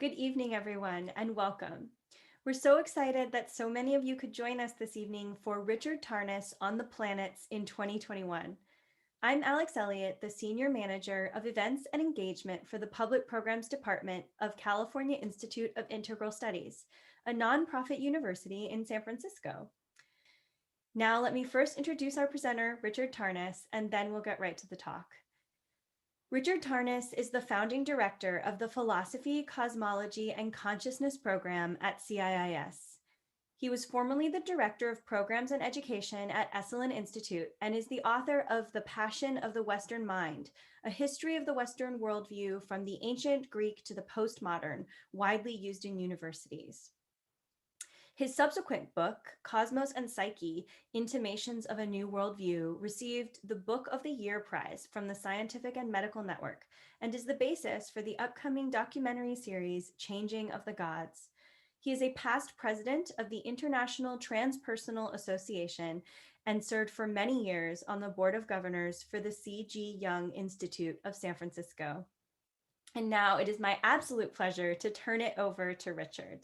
Good evening, everyone, and welcome. We're so excited that so many of you could join us this evening for Richard Tarnas on the Planets in 2021. I'm Alex Elliott, the Senior Manager of Events and Engagement for the Public Programs Department of California Institute of Integral Studies, a nonprofit university in San Francisco. Now, let me first introduce our presenter, Richard Tarnas, and then we'll get right to the talk. Richard Tarnas is the founding director of the Philosophy, Cosmology, and Consciousness program at CIIS. He was formerly the director of programs and education at Esalen Institute and is the author of The Passion of the Western Mind, a history of the Western worldview from the ancient Greek to the postmodern, widely used in universities. His subsequent book, Cosmos and Psyche, Intimations of a New Worldview, received the Book of the Year prize from the Scientific and Medical Network and is the basis for the upcoming documentary series, Changing of the Gods. He is a past president of the International Transpersonal Association and served for many years on the Board of Governors for the C.G. Jung Institute of San Francisco. And now it is my absolute pleasure to turn it over to Richard.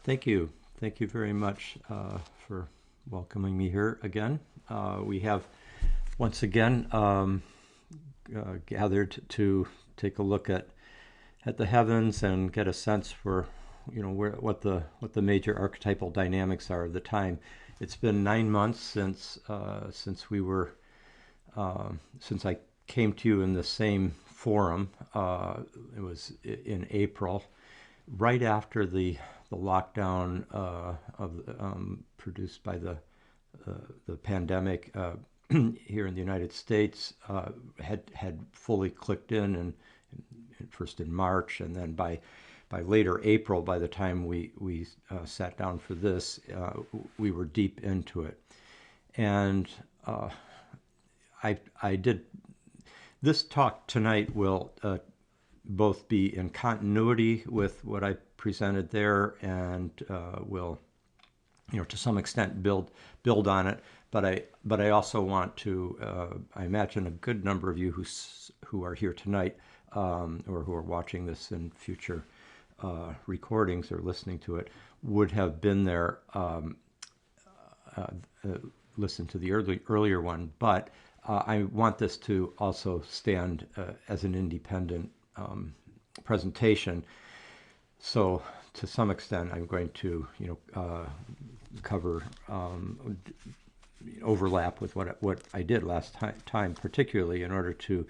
Thank you. Thank you very much for welcoming me here again. We have once again gathered to take a look at the heavens and get a sense for what the major archetypal dynamics are of the time. It's been 9 months since I came to you in the same forum. It was in April, right after the lockdown produced by the pandemic here in the United States had fully clicked in, and first in March, and then by later April, by the time we sat down for this, we were deep into it. And I did this talk tonight will both be in continuity with what I presented there, and will, to some extent build on it. But I also want to, I imagine a good number of you who are here tonight, or who are watching this in future recordings or listening to it, would have been there, listened to the earlier one. But I want this to also stand as an independent presentation. So to some extent, I'm going to, cover overlap with what I did last time, particularly in order to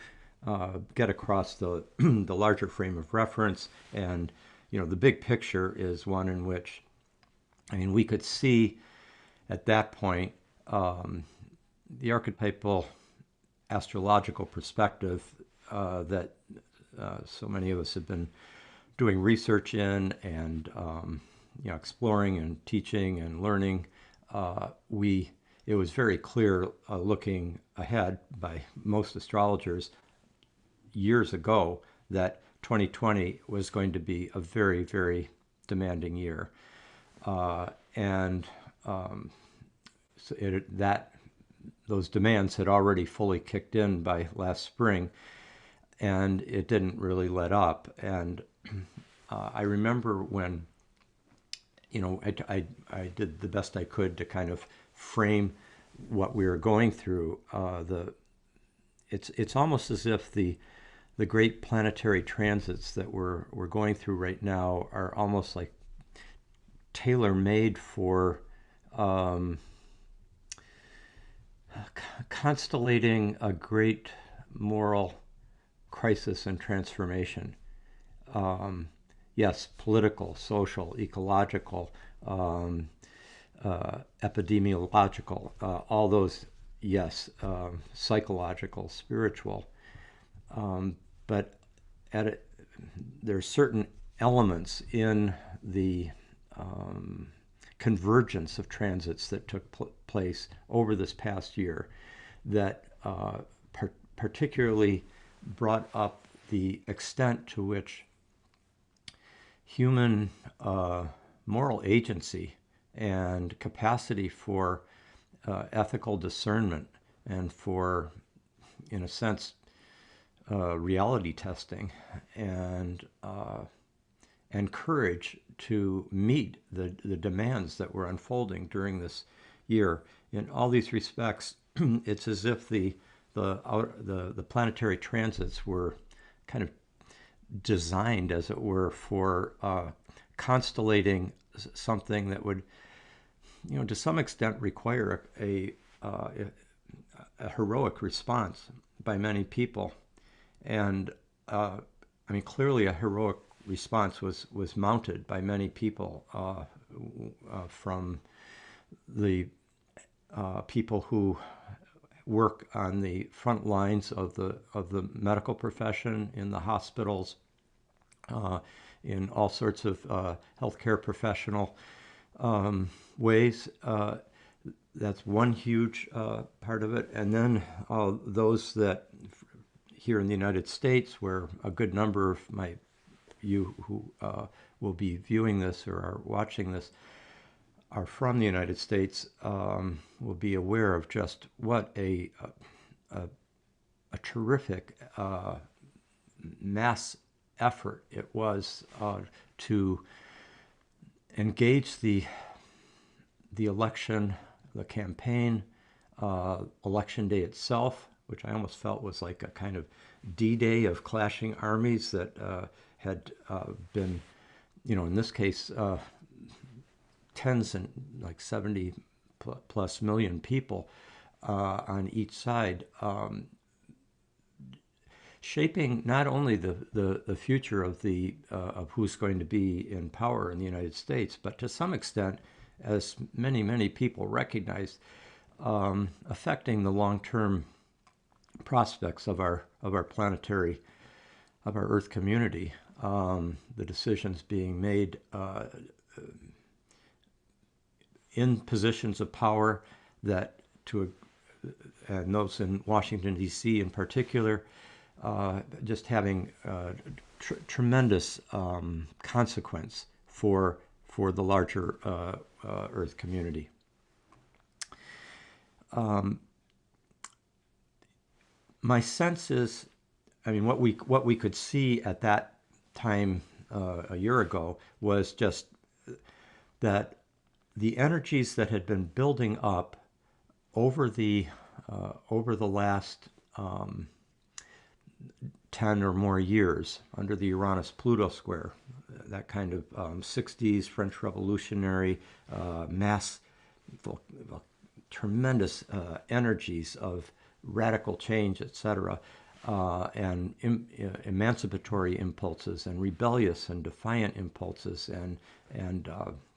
get across the the larger frame of reference. And the big picture is one in which, we could see at that point the archetypal astrological perspective that so many of us have been doing research in, and exploring and teaching and learning. It was very clear, looking ahead by most astrologers years ago, that 2020 was going to be a very, very demanding year, and those demands had already fully kicked in by last spring, and it didn't really let up. And I remember when, I did the best I could to kind of frame what we were going through. It's almost as if the great planetary transits that we're going through right now are almost like tailor-made for constellating a great moral crisis and transformation. Yes, political, social, ecological, epidemiological, all those, yes, psychological, spiritual. But there are certain elements in the convergence of transits that took place over this past year that particularly brought up the extent to which human moral agency and capacity for ethical discernment, and for, in a sense, reality testing and courage to meet the demands that were unfolding during this year. In all these respects, it's as if the planetary transits were kind of designed, as it were, for constellating something that would, to some extent require a heroic response by many people. And clearly a heroic response was mounted by many people, from the people who work on the front lines of the medical profession, in the hospitals, in all sorts of healthcare professional ways. That's one huge part of it. And then those that here in the United States, where a good number of you who will be viewing this or are watching this are from the United States, will be aware of just what a terrific mass effort it was to engage the election, the campaign, election day itself, which I almost felt was like a kind of D-Day of clashing armies that had been, in this case, tens and like 70 plus million people on each side, shaping not only the future of who's going to be in power in the United States, but to some extent, as many people recognized, affecting the long-term prospects of our planetary, of our Earth community. The decisions being made in positions of power that and those in Washington, D.C. in particular, just having tremendous consequence for the larger Earth community. My sense is, what we could see at that time a year ago was just that the energies that had been building up over the last 10 or more years under the Uranus-Pluto square, that kind of 60s French Revolutionary mass, tremendous energies of radical change, etc., and emancipatory impulses and rebellious and defiant impulses and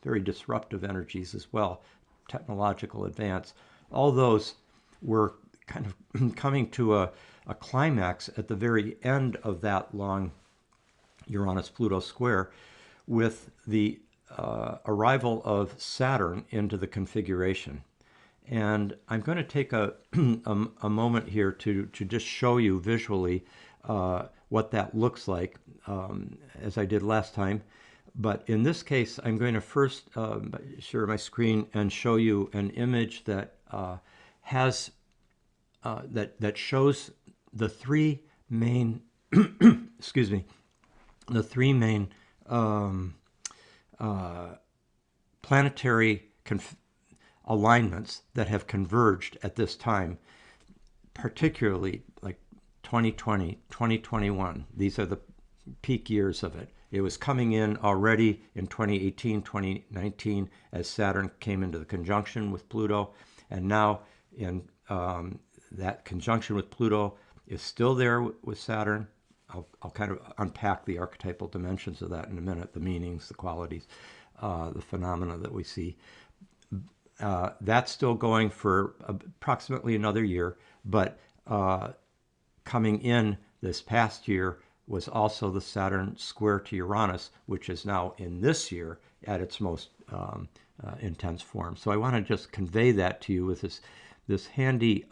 very disruptive energies as well, technological advance. All those were kind of coming to a climax at the very end of that long Uranus-Pluto square, with the arrival of Saturn into the configuration. And I'm going to take a moment here to just show you visually what that looks like, as I did last time. But in this case, I'm going to first share my screen and show you an image that has that shows the three main excuse me, the three main planetary alignments that have converged at this time, particularly like 2020, 2021. These are the peak years of it. It was coming in already in 2018, 2019, as Saturn came into the conjunction with Pluto. And now in that conjunction with Pluto is still there with Saturn. I'll kind of unpack the archetypal dimensions of that in a minute, the meanings, the qualities, the phenomena that we see. That's still going for approximately another year, but coming in this past year was also the Saturn square to Uranus, which is now in this year at its most intense form. So I want to just convey that to you with this handy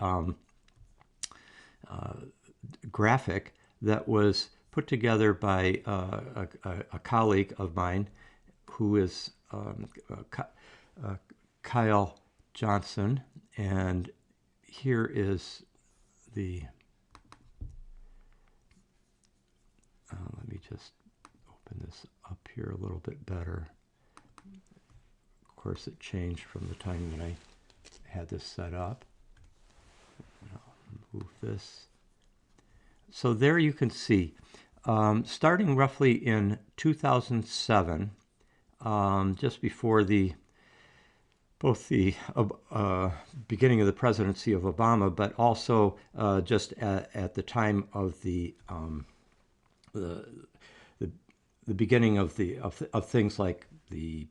graphic that was put together by a colleague of mine who is Kyle Johnson, and here is the just open this up here a little bit better. Of course, it changed from the time that I had this set up. I'll move this. So there you can see, starting roughly in 2007, just before both the beginning of the presidency of Obama, but also just at the time of the beginning of things like the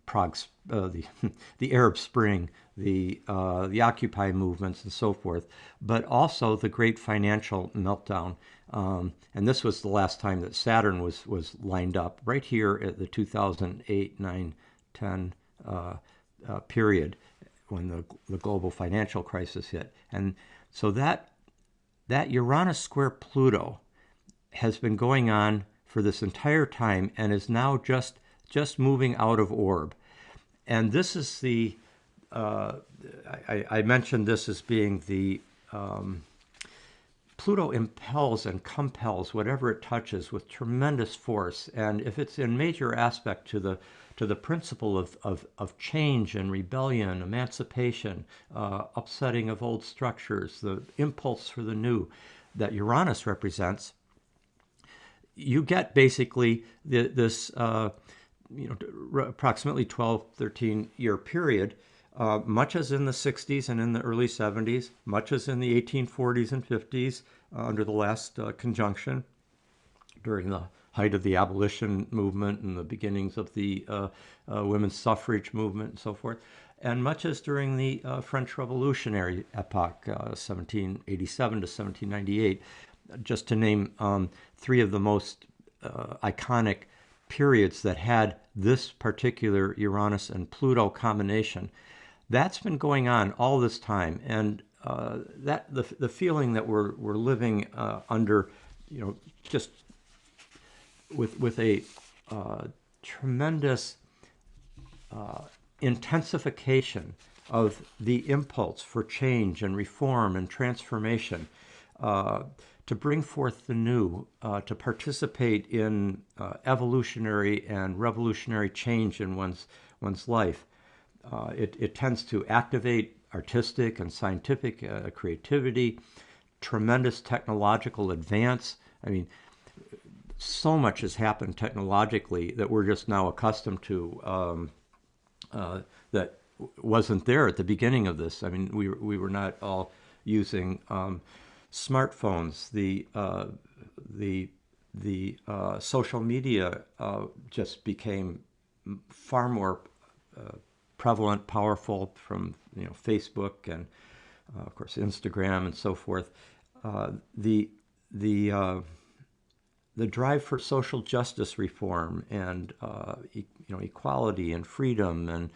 the Arab Spring, the Occupy movements, and so forth, but also the great financial meltdown. And this was the last time that Saturn was lined up, right here at the 2008, 9, 10 period, when the global financial crisis hit. And so that Uranus square Pluto has been going on for this entire time and is now just moving out of orb. And this is the I mentioned this as being the Pluto impels and compels whatever it touches with tremendous force. And if it's in major aspect to the principle of change and rebellion, emancipation, upsetting of old structures, the impulse for the new that Uranus represents, you get basically this approximately 12, 13 year period, much as in the 60s and in the early 70s, much as in the 1840s and 50s under the last conjunction, during the height of the abolition movement and the beginnings of the women's suffrage movement and so forth, and much as during the French Revolutionary epoch, 1787 to 1798, just to name three of the most iconic periods that had this particular Uranus and Pluto combination. That's been going on all this time, and that the feeling that we're living under, just with a tremendous intensification of the impulse for change and reform and transformation, to bring forth the new, to participate in evolutionary and revolutionary change in one's life. It tends to activate artistic and scientific creativity, tremendous technological advance. I mean, so much has happened technologically that we're just now accustomed to, that wasn't there at the beginning of this. I mean, we were not all using smartphones. The social media just became far more prevalent, powerful, from Facebook and of course Instagram and so forth. The drive for social justice reform and equality and freedom and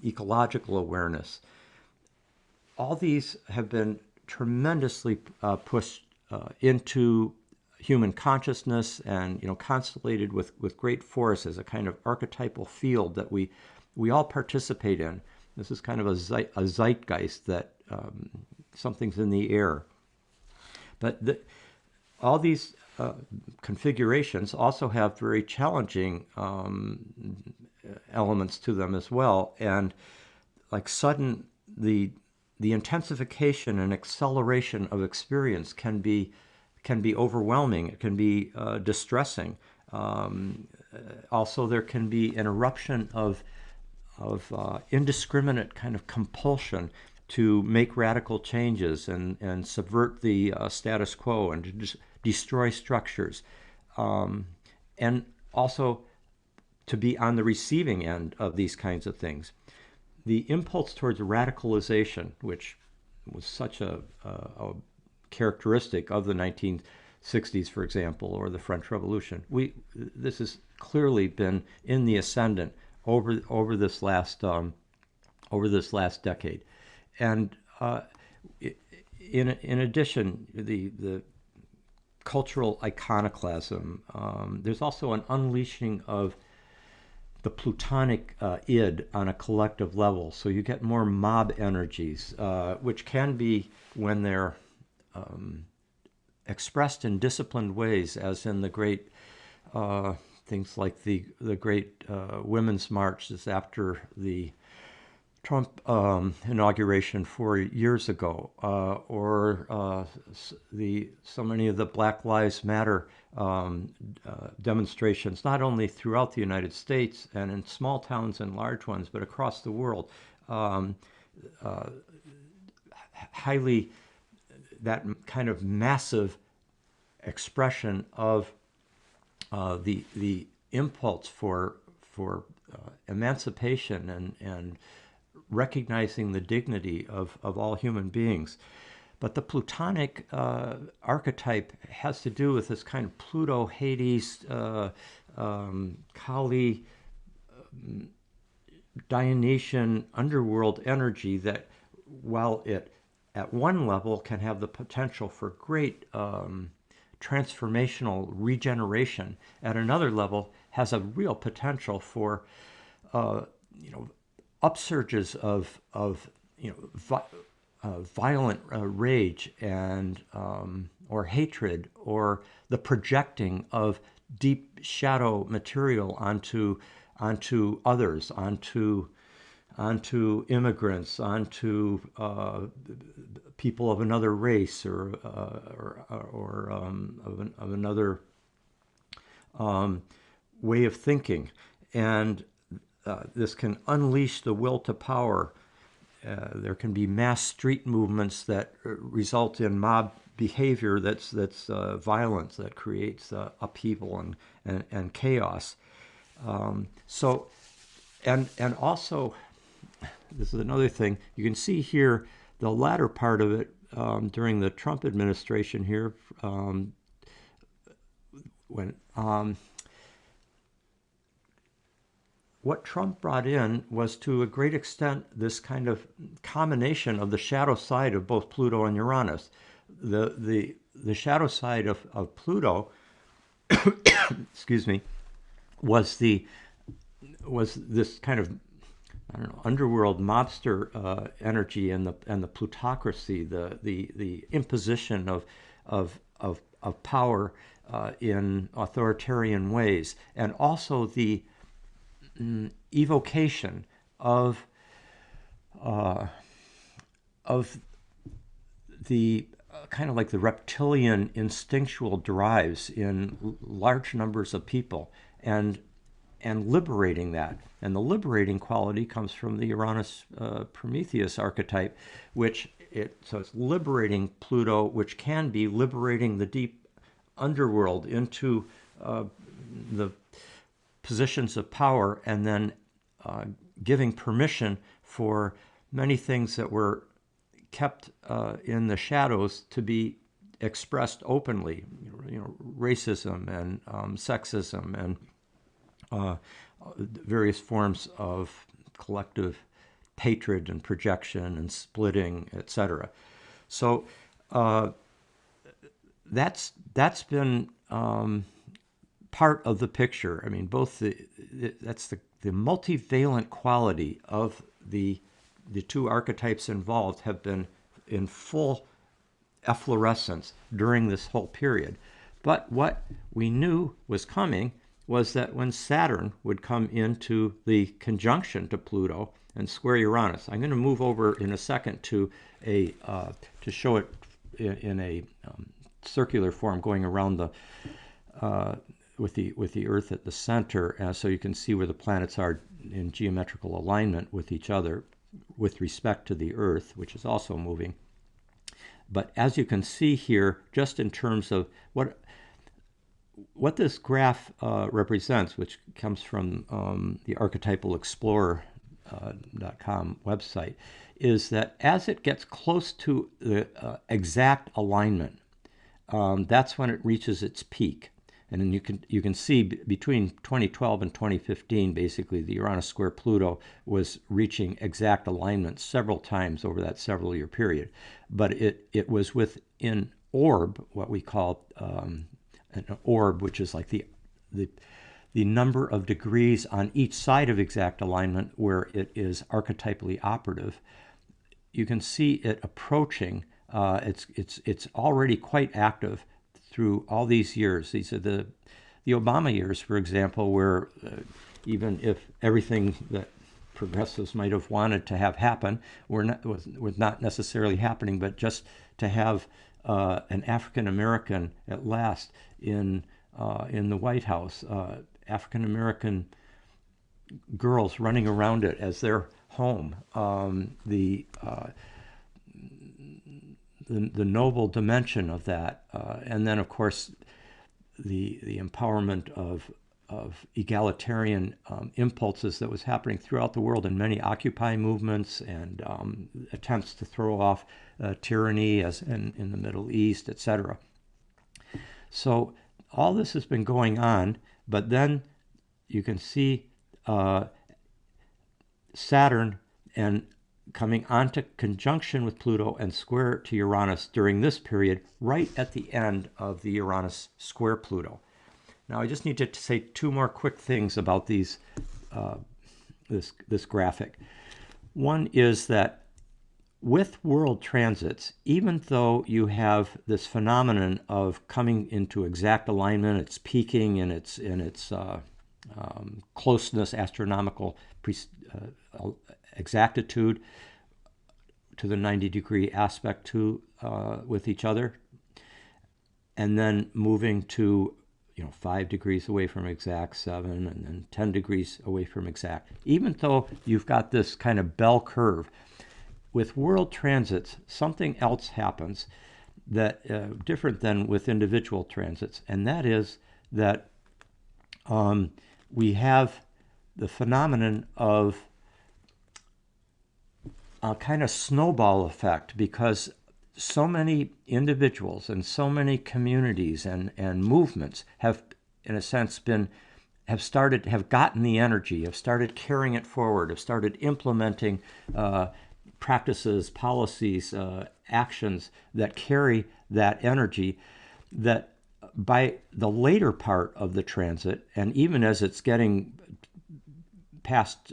ecological awareness. All these have been tremendously pushed into human consciousness and constellated with great force as a kind of archetypal field that we all participate in. This is kind of a zeitgeist that something's in the air. But all these configurations also have very challenging elements to them as well, and like the intensification and acceleration of experience can be overwhelming. It can be distressing. Also, there can be an eruption of indiscriminate kind of compulsion to make radical changes and subvert the status quo and to destroy structures, and also to be on the receiving end of these kinds of things. The impulse towards radicalization, which was such a characteristic of the 1960s, for example, or the French Revolution, this has clearly been in the ascendant over this last decade. And in addition, the cultural iconoclasm, there's also an unleashing of the plutonic id on a collective level. So you get more mob energies, which can be, when they're expressed in disciplined ways, as in the great things like the great Women's March is after the Trump inauguration 4 years ago, or so many of the Black Lives Matter demonstrations, not only throughout the United States and in small towns and large ones, but across the world. Highly, that kind of massive expression of the impulse for emancipation and recognizing the dignity of all human beings. But the Plutonic archetype has to do with this kind of Pluto, Hades, Kali, Dionysian underworld energy that, while it at one level can have the potential for great transformational regeneration, at another level has a real potential for upsurges of violent rage and or hatred, or the projecting of deep shadow material onto others, onto immigrants, onto people of another race, or of another way of thinking. And this can unleash the will to power. There can be mass street movements that result in mob behavior that's violence, that creates upheaval and chaos. So, and also, this is another thing. You can see here the latter part of it during the Trump administration here, when what Trump brought in was, to a great extent, this kind of combination of the shadow side of both Pluto and Uranus. The shadow side of Pluto, excuse me, was this kind of, I don't know, underworld mobster energy, and the plutocracy, the imposition of power in authoritarian ways, and also the evocation of the kind of like the reptilian instinctual drives in large numbers of people, and liberating that. And the liberating quality comes from the Uranus Prometheus archetype, so it's liberating Pluto, which can be liberating the deep underworld into the positions of power, and then giving permission for many things that were kept in the shadows to be expressed openly. Racism and sexism and various forms of collective hatred and projection and splitting, etc. So that's been part of the picture. I mean, both that's the multivalent quality of the two archetypes involved have been in full efflorescence during this whole period. But what we knew was coming was that when Saturn would come into the conjunction to Pluto and square Uranus, I'm going to move over in a second to show it in a circular form, going around the with the Earth at the center, so you can see where the planets are in geometrical alignment with each other with respect to the Earth, which is also moving. But as you can see here, just in terms of what this graph represents, which comes from the archetypal explorer.com website, is that as it gets close to the exact alignment, that's when it reaches its peak. And then you can see between 2012 and 2015, basically, the Uranus square Pluto was reaching exact alignment several times over that several-year period. But it was within orb, what we call an orb, which is like the number of degrees on each side of exact alignment where it is archetypally operative. You can see it approaching. It's already quite active through all these years. These the Obama years, for example, where even if everything that progressives might have wanted to have happen was not necessarily happening, but just to have an African American at last in the White House, African American girls running around it as their home, the noble dimension of that, and then of course the empowerment of egalitarian impulses that was happening throughout the world in many Occupy movements and attempts to throw off tyranny as in the Middle East, etc. So all this has been going on, but then you can see Saturn and coming onto conjunction with Pluto and square to Uranus during this period, right at the end of the Uranus square Pluto. Now, I just need to say two more quick things about these this graphic. One is that with world transits, even though you have this phenomenon of coming into exact alignment, it's peaking in its closeness, astronomical exactitude to the 90-degree aspect to with each other, and then moving to 5 degrees away from exact, 7, and then 10 degrees away from exact. Even though you've got this kind of bell curve, with world transits, something else happens that different than with individual transits, and that is that we have the phenomenon of a kind of snowball effect, because so many individuals and so many communities and movements have, in a sense, have gotten the energy, have started carrying it forward, have started implementing practices, policies, actions that carry that energy, that by the later part of the transit, and even as it's getting past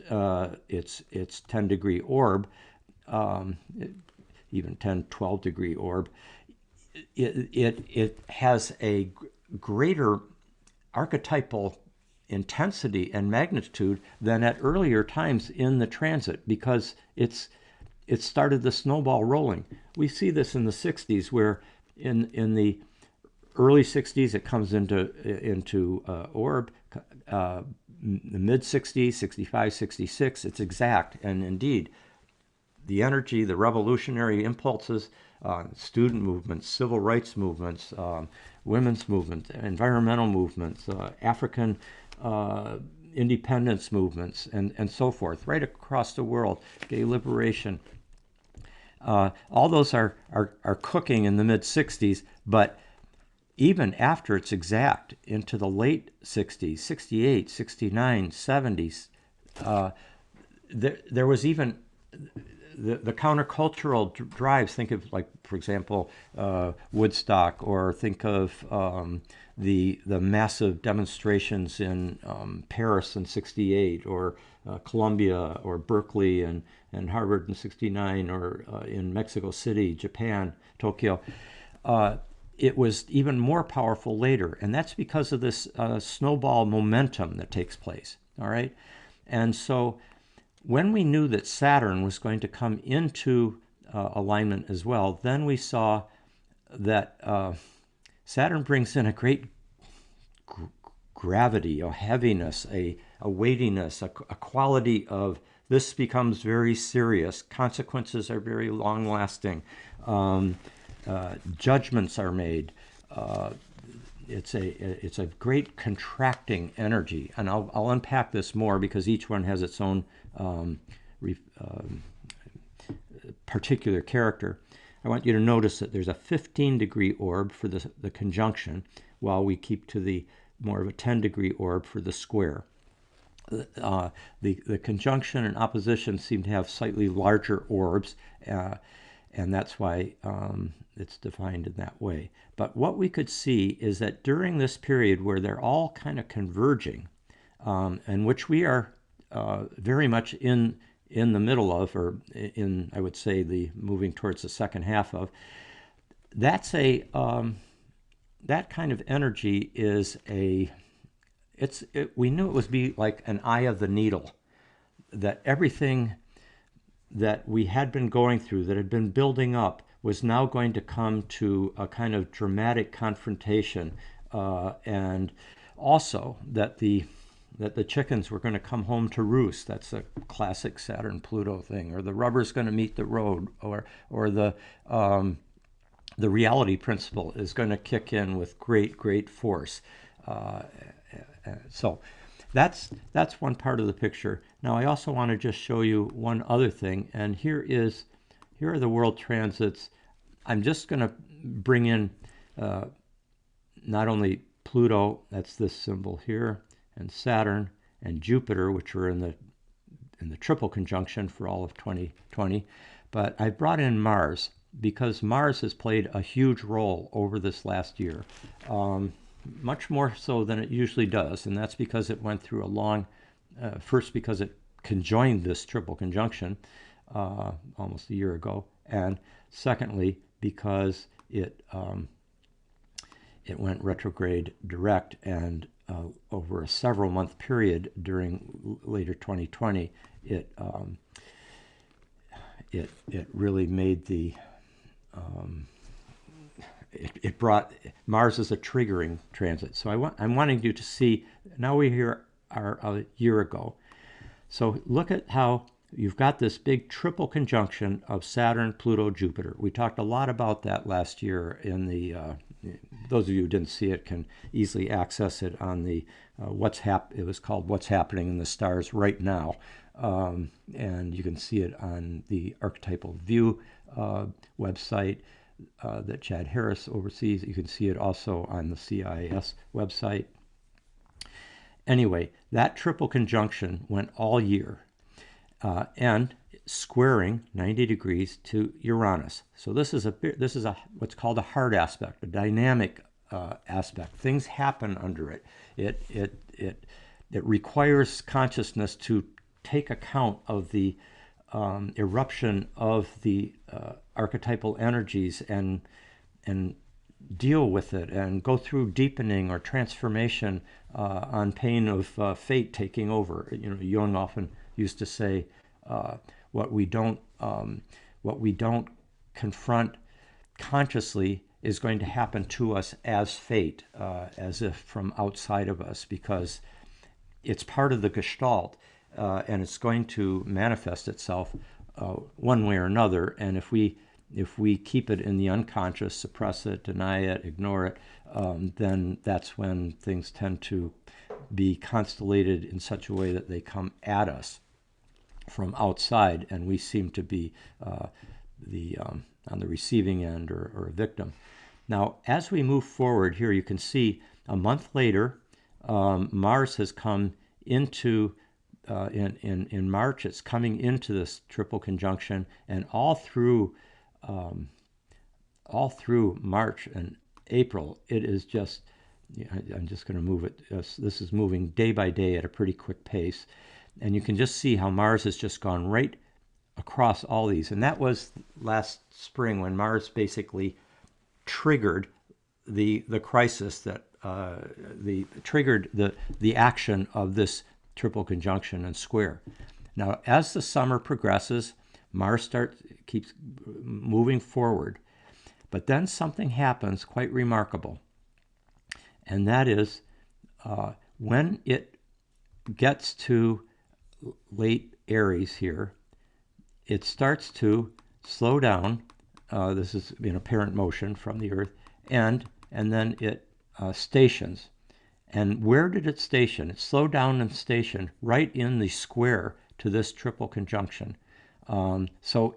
its 10-degree orb, even 10, 12-degree orb, it has a greater archetypal intensity and magnitude than at earlier times in the transit, because it started the snowball rolling. We see this in the 60s, where in the early 60s it comes into orb, the mid 60s, 65, 66, it's exact, and indeed the energy, the revolutionary impulses, student movements, civil rights movements, women's movements, environmental movements, African independence movements, and so forth, right across the world, gay liberation. All those are cooking in the mid-60s, but even after it's exact, into the late 60s, 68, 69, 70s, there was even the countercultural drives. Think of, like, for example, Woodstock, or think of the massive demonstrations in Paris in 68, or Columbia, or Berkeley, and Harvard in 69, or in Mexico City, Japan, Tokyo. It was even more powerful later, and that's because of this snowball momentum that takes place, all right? And so when we knew that Saturn was going to come into alignment as well, then we saw that Saturn brings in a great gravity, a heaviness, a weightiness, a quality of this becomes very serious. Consequences are very long-lasting. Judgments are made. It's a great contracting energy, and I'll unpack this more, because each one has its own particular character. I want you to notice that there's a 15-degree orb for the conjunction, while we keep to the more of a 10-degree orb for the square. The conjunction and opposition seem to have slightly larger orbs, and that's why it's defined in that way. But what we could see is that during this period where they're all kind of converging, and which we are very much in the middle of, or in, I would say, the moving towards the second half of, that's that kind of energy is a we knew it would be like an eye of the needle, that everything that we had been going through, that had been building up, was now going to come to a kind of dramatic confrontation, and also that the chickens were going to come home to roost. That's a classic Saturn Pluto thing. Or the rubber's going to meet the road, or the reality principle is going to kick in with great force. So that's one part of the picture. Now I also want to just show you one other thing, and here are the world transits. I'm just going to bring in not only Pluto, that's this symbol here, and Saturn and Jupiter, which are in the triple conjunction for all of 2020, but I brought in Mars because Mars has played a huge role over this last year, much more so than it usually does, and that's because it went through a long, first because it conjoined this triple conjunction almost a year ago, and secondly because it went retrograde direct, and over a several month period during later 2020, it really made it brought Mars as a triggering transit. So I'm wanting you to see, now we are a year ago. So look at how you've got this big triple conjunction of Saturn, Pluto, Jupiter. We talked a lot about that last year in the, those of you who didn't see it can easily access it on the, it was called What's Happening in the Stars Right Now. And you can see it on the Archetypal View website that Chad Harris oversees. You can see it also on the CIIS website. Anyway, that triple conjunction went all year, and squaring 90 degrees to Uranus. So this is a what's called a hard aspect, a dynamic aspect. Things happen under it. It requires consciousness to take account of the eruption of the archetypal energies and deal with it and go through deepening or transformation on pain of fate taking over. You know, Jung often used to say, what we don't confront consciously is going to happen to us as fate, as if from outside of us, because it's part of the gestalt, and it's going to manifest itself one way or another. And if we keep it in the unconscious, suppress it, deny it, ignore it, then that's when things tend to be constellated in such a way that they come at us from outside, and we seem to be on the receiving end or a victim. Now, as we move forward here, you can see a month later, Mars has come into in March. It's coming into this triple conjunction, and all through March and April, it is just. I'm just going to move it. This is moving day by day at a pretty quick pace. And you can just see how Mars has just gone right across all these. And that was last spring when Mars basically triggered the crisis that triggered the action of this triple conjunction and square. Now, as the summer progresses, Mars keeps moving forward. But then something happens quite remarkable. And that is when it gets to late Aries here, it starts to slow down. This is in apparent motion from the Earth, and then it stations. And where did it station? It slowed down and stationed right in the square to this triple conjunction. So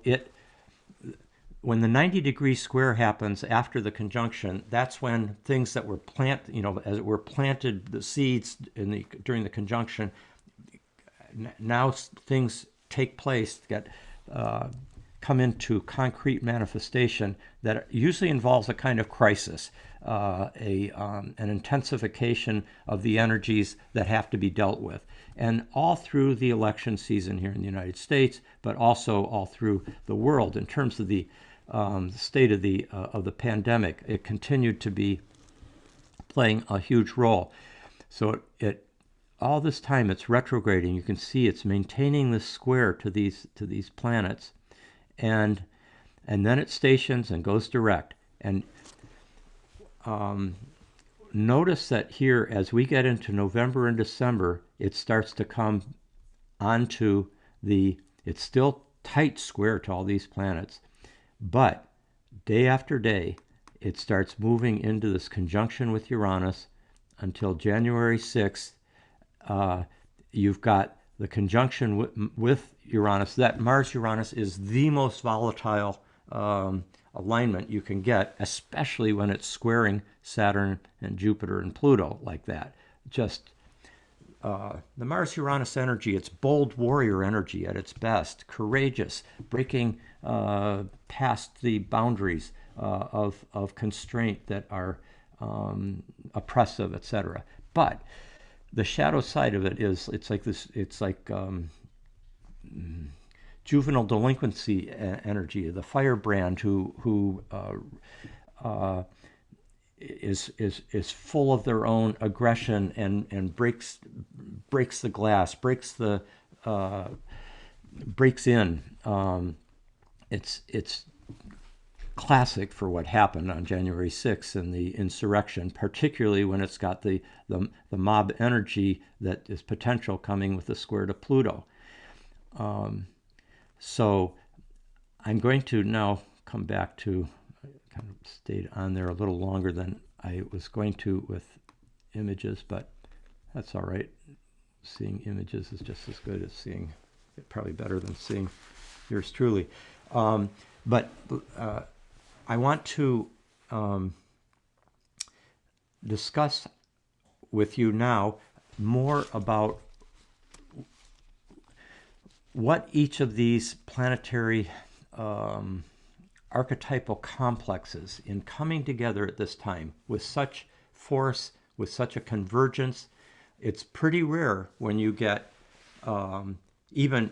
when the 90-degree square happens after the conjunction, that's when things that were as it were planted, the seeds during the conjunction, now things take place that come into concrete manifestation that usually involves a kind of crisis, an intensification of the energies that have to be dealt with. And all through the election season here in the United States, but also all through the world, in terms of the state of the pandemic, it continued to be playing a huge role. So all this time it's retrograding. You can see it's maintaining this square to these planets, and then it stations and goes direct. And notice that here, as we get into November and December, it starts to come onto it's still tight square to all these planets, but day after day, it starts moving into this conjunction with Uranus until January 6th. You've got the conjunction with Uranus. That Mars-Uranus is the most volatile alignment you can get, especially when it's squaring Saturn and Jupiter and Pluto like that. Just the Mars-Uranus energy, it's bold warrior energy at its best, courageous, breaking past the boundaries of constraint that are oppressive, etc. But the shadow side of it is it's like juvenile delinquency energy, the firebrand who is full of their own aggression and breaks the glass, breaks in. It's classic for what happened on January 6th in the insurrection, particularly when it's got the mob energy that is potential coming with the square to Pluto. So I'm going to now come back to, kind of stayed on there a little longer than I was going to with images, but that's all right. Seeing images is just as good as seeing, probably better than seeing yours truly. But I want to discuss with you now more about what each of these planetary archetypal complexes in coming together at this time with such force, with such a convergence. It's pretty rare when you get even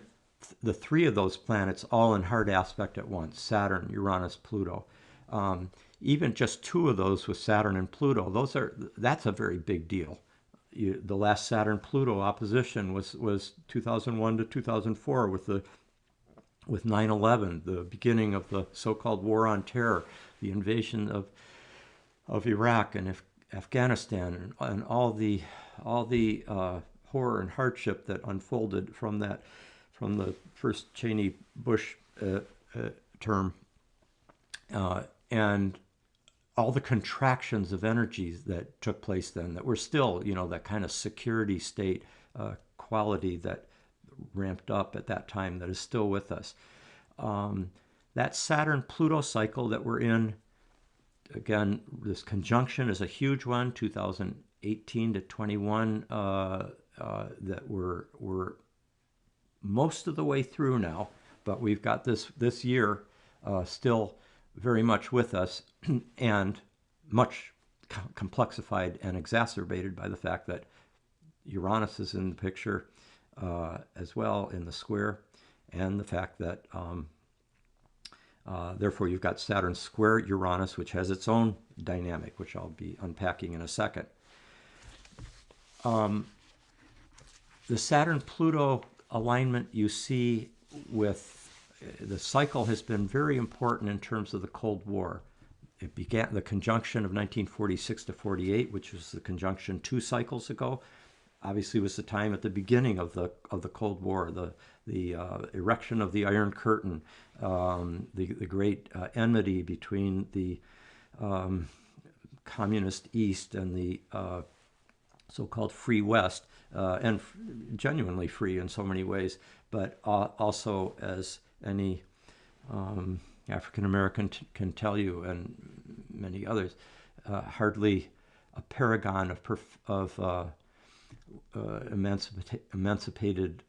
the three of those planets all in hard aspect at once, Saturn, Uranus, Pluto. Even just two of those with Saturn and Pluto, that's a very big deal. The last Saturn-Pluto opposition was 2001 to 2004 with 9/11, the beginning of the so-called War on Terror, the invasion of Iraq and Afghanistan, and all the horror and hardship that unfolded from the first Cheney-Bush term, and all the contractions of energies that took place then that were still, that kind of security state quality that ramped up at that time that is still with us. That Saturn-Pluto cycle that we're in, again, this conjunction is a huge one, 2018 to 21, that we're most of the way through now, but we've got this year still very much with us, and much complexified and exacerbated by the fact that Uranus is in the picture as well in the square, and the fact that therefore you've got Saturn square Uranus, which has its own dynamic, which I'll be unpacking in a second. The Saturn-Pluto alignment you see with the cycle has been very important in terms of the Cold War. It began the conjunction of 1946 to 48, which was the conjunction 2 cycles ago. Obviously, was the time at the beginning of the Cold War, the erection of the Iron Curtain, the great enmity between the communist East and the so-called free West, and genuinely free in so many ways, but also, as any African American can tell you, and many others, hardly a paragon of emancipated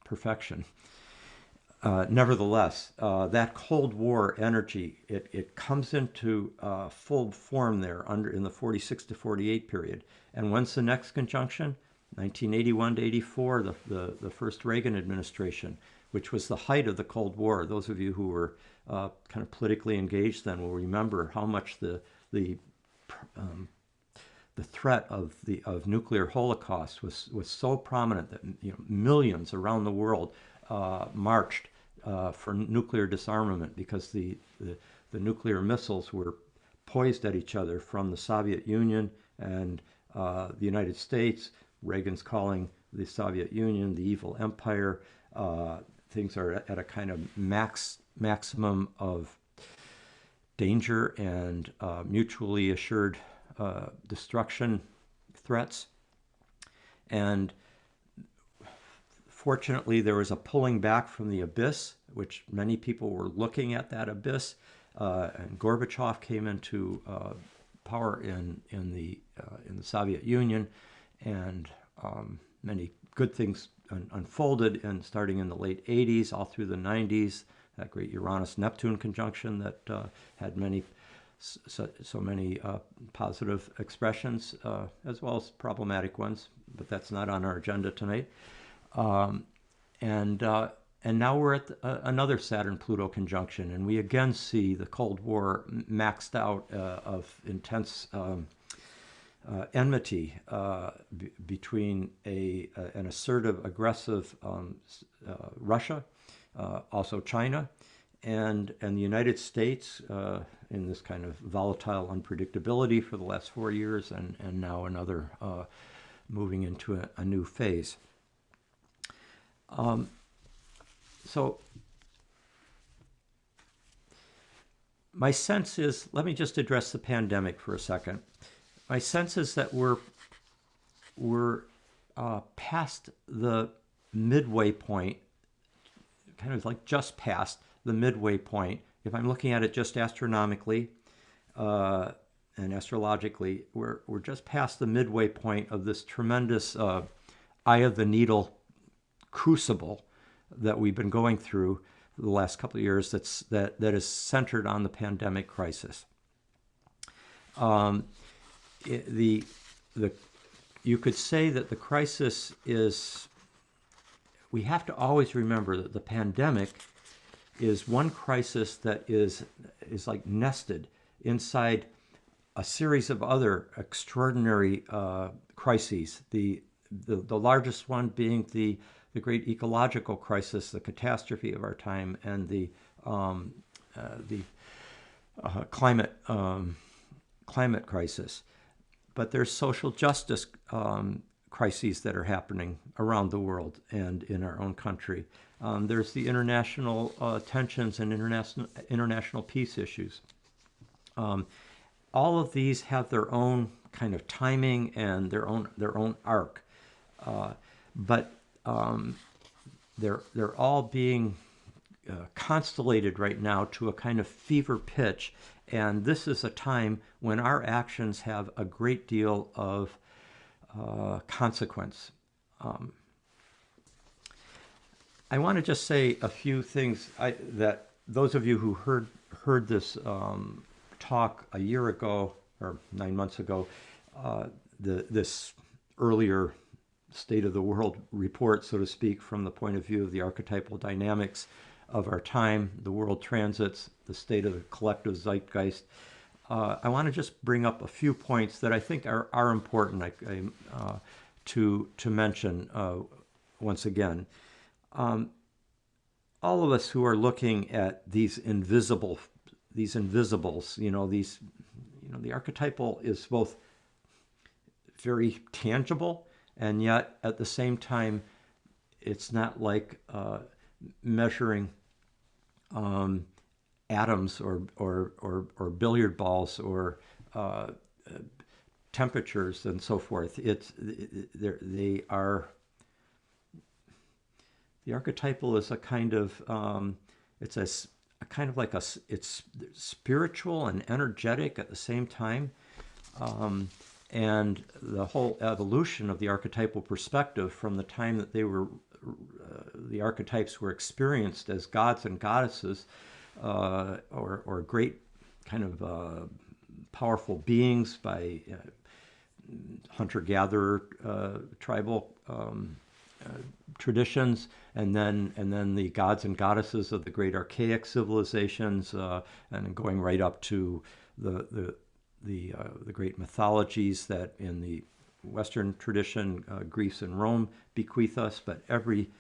perfection. Nevertheless, that Cold War energy, it comes into full form there in the 46 to 48 period. And when's the next conjunction? 1981 to 84, the first Reagan administration, which was the height of the Cold War. Those of you who were kind of politically engaged then will remember how much the the threat of nuclear holocaust was so prominent that millions around the world marched for nuclear disarmament, because the nuclear missiles were poised at each other from the Soviet Union and the United States. Reagan's calling the Soviet Union the evil empire. Things are at a kind of maximum of danger and mutually assured destruction threats. And fortunately, there was a pulling back from the abyss, which many people were looking at that abyss. And Gorbachev came into power in the Soviet Union, and many good things unfolded, and starting in the late 80s, all through the 90s, that great Uranus-Neptune conjunction that had so many positive expressions, as well as problematic ones, but that's not on our agenda tonight. And now we're at another Saturn-Pluto conjunction, and we again see the Cold War maxed out of intense enmity between an assertive, aggressive Russia, also China, and the United States, in this kind of volatile unpredictability for the last 4 years, and now another moving into a new phase. So my sense is, let me just address the pandemic for a second. My sense is that we're past the midway point, kind of like just past the midway point. If I'm looking at it just astronomically and astrologically, we're just past the midway point of this tremendous eye of the needle crucible that we've been going through the last couple of years. That is centered on the pandemic crisis. You could say that the crisis is. We have to always remember that the pandemic is one crisis that is like nested inside a series of other extraordinary crises. The largest one being the great ecological crisis, the catastrophe of our time, and the climate crisis. But there's social justice crises that are happening around the world and in our own country. There's the international tensions and international peace issues. All of these have their own kind of timing and their own arc, but they're all being constellated right now to a kind of fever pitch, and this is a time when our actions have a great deal of consequence. I want to just say a few things that those of you who heard this talk a year ago or 9 months ago, this earlier state of the world report, so to speak, from the point of view of the archetypal dynamics of our time, the world transits, the state of the collective zeitgeist. I want to just bring up a few points that I think are important to mention once again. All of us who are looking at these invisibles, the archetypal is both very tangible, and yet at the same time, it's not like measuring atoms or billiard balls or temperatures and so forth. The archetypal is a kind of it's spiritual and energetic at the same time. And the whole evolution of the archetypal perspective from the time that the archetypes were experienced as gods and goddesses, or great kind of powerful beings by hunter-gatherer tribal traditions, and then the gods and goddesses of the great archaic civilizations, and going right up to the the great mythologies that in the Western tradition, Greece and Rome bequeath us, but every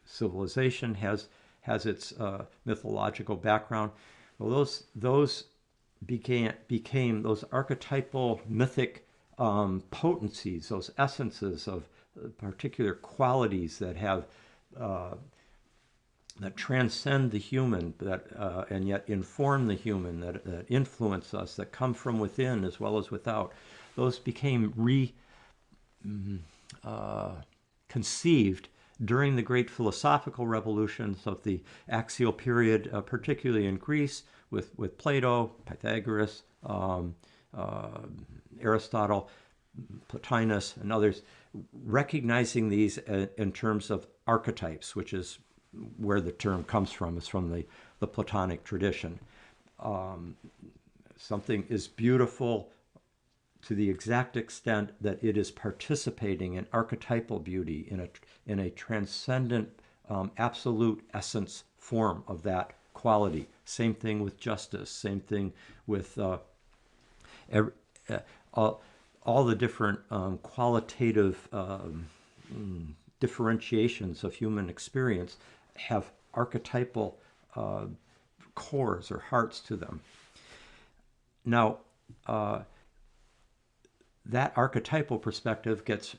civilization has its mythological background. Well, those became those archetypal mythic potencies, those essences of particular qualities that have that transcend the human, that and yet inform the human, that influence us, that come from within as well as without. Those became conceived during the great philosophical revolutions of the axial period, particularly in Greece, with Plato, Pythagoras, Aristotle, Plotinus, and others, recognizing these in terms of archetypes, which is where the term comes from. It's from the Platonic tradition. Something is beautiful to the exact extent that it is participating in archetypal beauty, in a transcendent, absolute essence form of that quality. Same thing with justice. Same thing with all the different qualitative differentiations of human experience have archetypal cores or hearts to them. Now, that archetypal perspective gets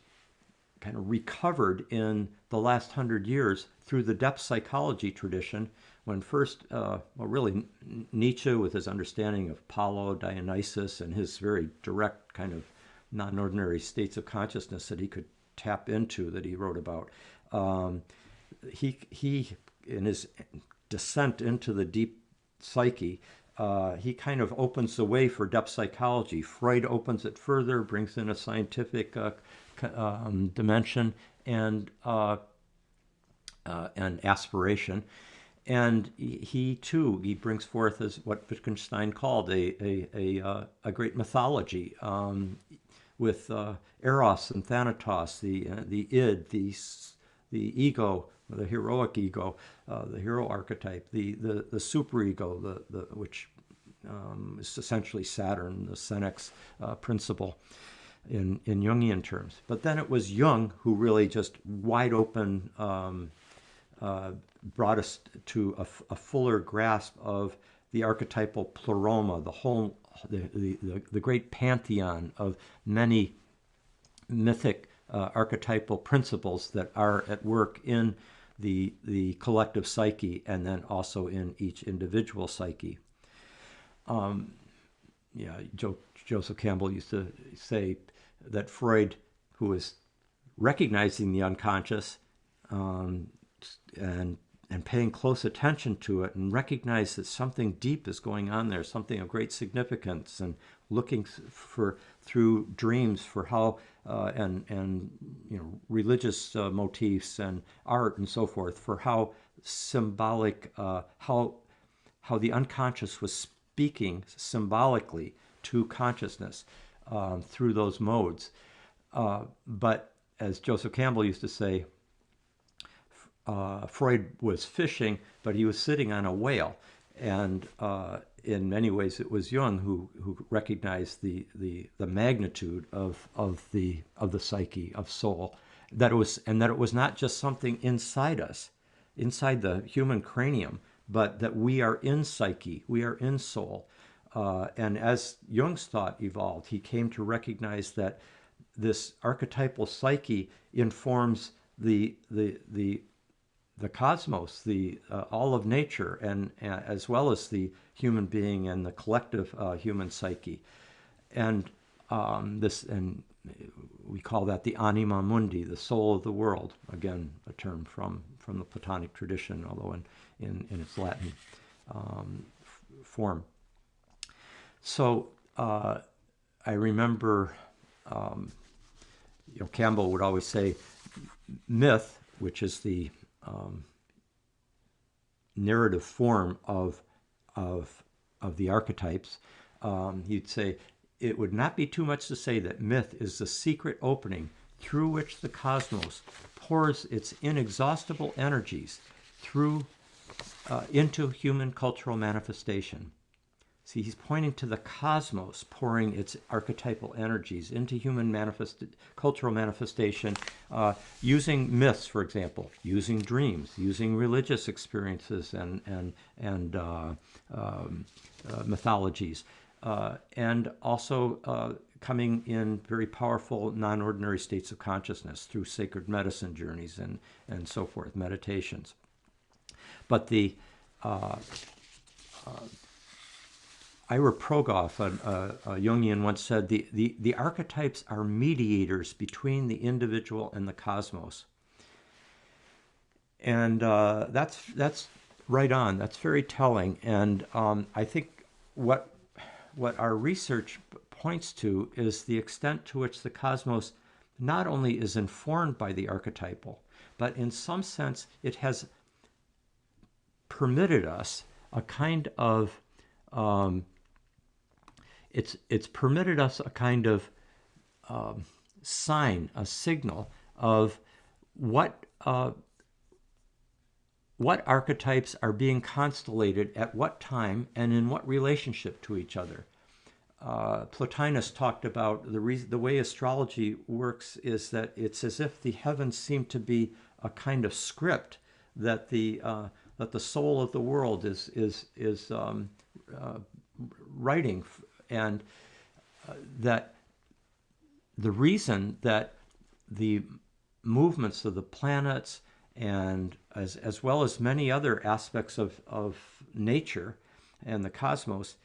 kind of recovered in the last 100 years through the depth psychology tradition, when first, really Nietzsche, with his understanding of Apollo, Dionysus, and his very direct kind of non-ordinary states of consciousness that he could tap into, that he wrote about. He in his descent into the deep psyche, he kind of opens the way for depth psychology. Freud opens it further, brings in a scientific dimension and aspiration. And he too, he brings forth as what Wittgenstein called a great mythology, with Eros and Thanatos, the id, the ego, the heroic ego, the hero archetype, the superego, which is essentially Saturn, the Senex principle in Jungian terms. But then it was Jung who really just wide open brought us to a fuller grasp of the archetypal pleroma, the great pantheon of many mythic archetypal principles that are at work in the collective psyche and then also in each individual psyche. Joseph Campbell used to say that Freud, who was recognizing the unconscious and paying close attention to it, and recognize that something deep is going on there, something of great significance, and looking through dreams for how and religious motifs and art and so forth, for how symbolic, how the unconscious was speaking symbolically to consciousness through those modes. But as Joseph Campbell used to say, Freud was fishing, but he was sitting on a whale, and in many ways it was Jung who recognized the magnitude of the psyche, of soul, that it was not just something inside us, inside the human cranium, but that we are in psyche, we are in soul. And as Jung's thought evolved, he came to recognize that this archetypal psyche informs the cosmos, all of nature, and as well as the human being and the collective human psyche, and we call that the anima mundi, the soul of the world. Again, a term from the Platonic tradition, although in its Latin form. So I remember, Campbell would always say, myth, which is the narrative form of the archetypes, he'd say, it would not be too much to say that myth is the secret opening through which the cosmos pours its inexhaustible energies into human cultural manifestation. See, he's pointing to the cosmos pouring its archetypal energies into human cultural manifestation, using myths, for example, using dreams, using religious experiences and mythologies, and also coming in very powerful non-ordinary states of consciousness through sacred medicine journeys and so forth, meditations. But the Ira Progoff, a Jungian, once said, the archetypes are mediators between the individual and the cosmos. And that's right on. That's very telling. And I think what our research points to is the extent to which the cosmos not only is informed by the archetypal, but in some sense it has permitted us a kind of it's permitted us a kind of sign, a signal of what archetypes are being constellated at what time and in what relationship to each other. Plotinus talked about the way astrology works is that it's as if the heavens seem to be a kind of script that the soul of the world is writing, and that the reason that the movements of the planets and as well as many other aspects of nature and the cosmos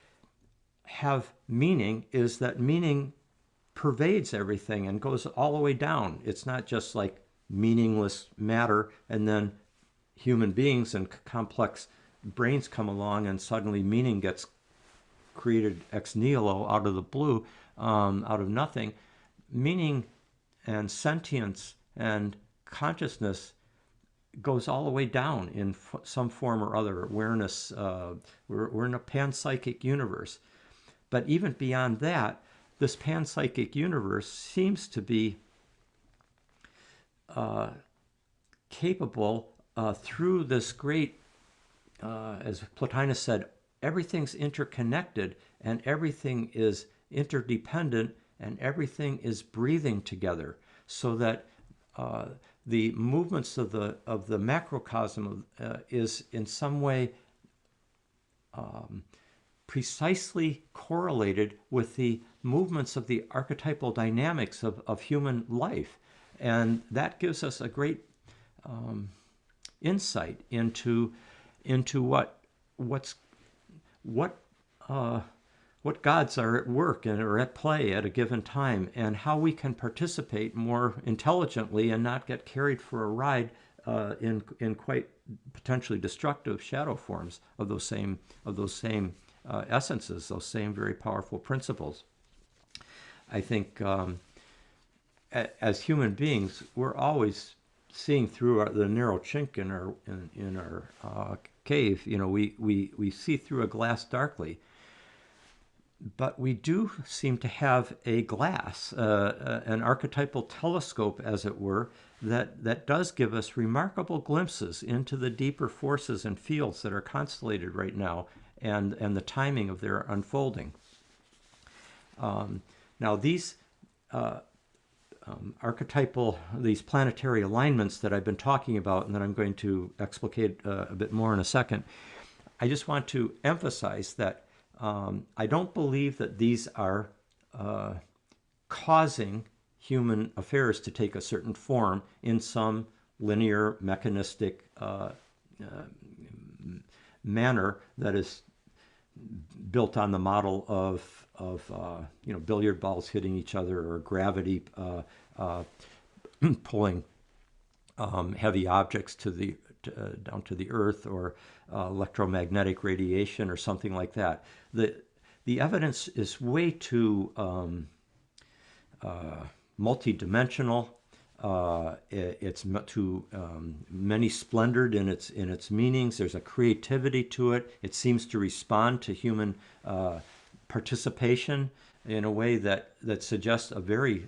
have meaning is that meaning pervades everything and goes all the way down. It's not just like meaningless matter and then human beings and complex brains come along and suddenly meaning gets created ex nihilo out of the blue, out of nothing. Meaning and sentience and consciousness goes all the way down in some form or other. Awareness, we're in a panpsychic universe. But even beyond that, this panpsychic universe seems to be capable through this great, as Plotinus said, everything's interconnected and everything is interdependent and everything is breathing together, so that the movements of the macrocosm is in some way precisely correlated with the movements of the archetypal dynamics of human life. And that gives us a great insight into what gods are at work and are at play at a given time, and how we can participate more intelligently and not get carried for a ride in quite potentially destructive shadow forms of those same essences, those same very powerful principles. I think as human beings, we're always seeing through the narrow chink in our cave. You know, we see through a glass darkly. But we do seem to have a glass, an archetypal telescope, as it were, that does give us remarkable glimpses into the deeper forces and fields that are constellated right now, and the timing of their unfolding. Now, these archetypal, these planetary alignments that I've been talking about and that I'm going to explicate a bit more in a second, I just want to emphasize that I don't believe that these are causing human affairs to take a certain form in some linear, mechanistic manner that is built on the model of billiard balls hitting each other, or gravity pulling heavy objects down to the earth, or electromagnetic radiation or something like that. The evidence is way too multidimensional. It's too many splendored in its meanings. There's a creativity to it. It seems to respond to human participation in a way that suggests a very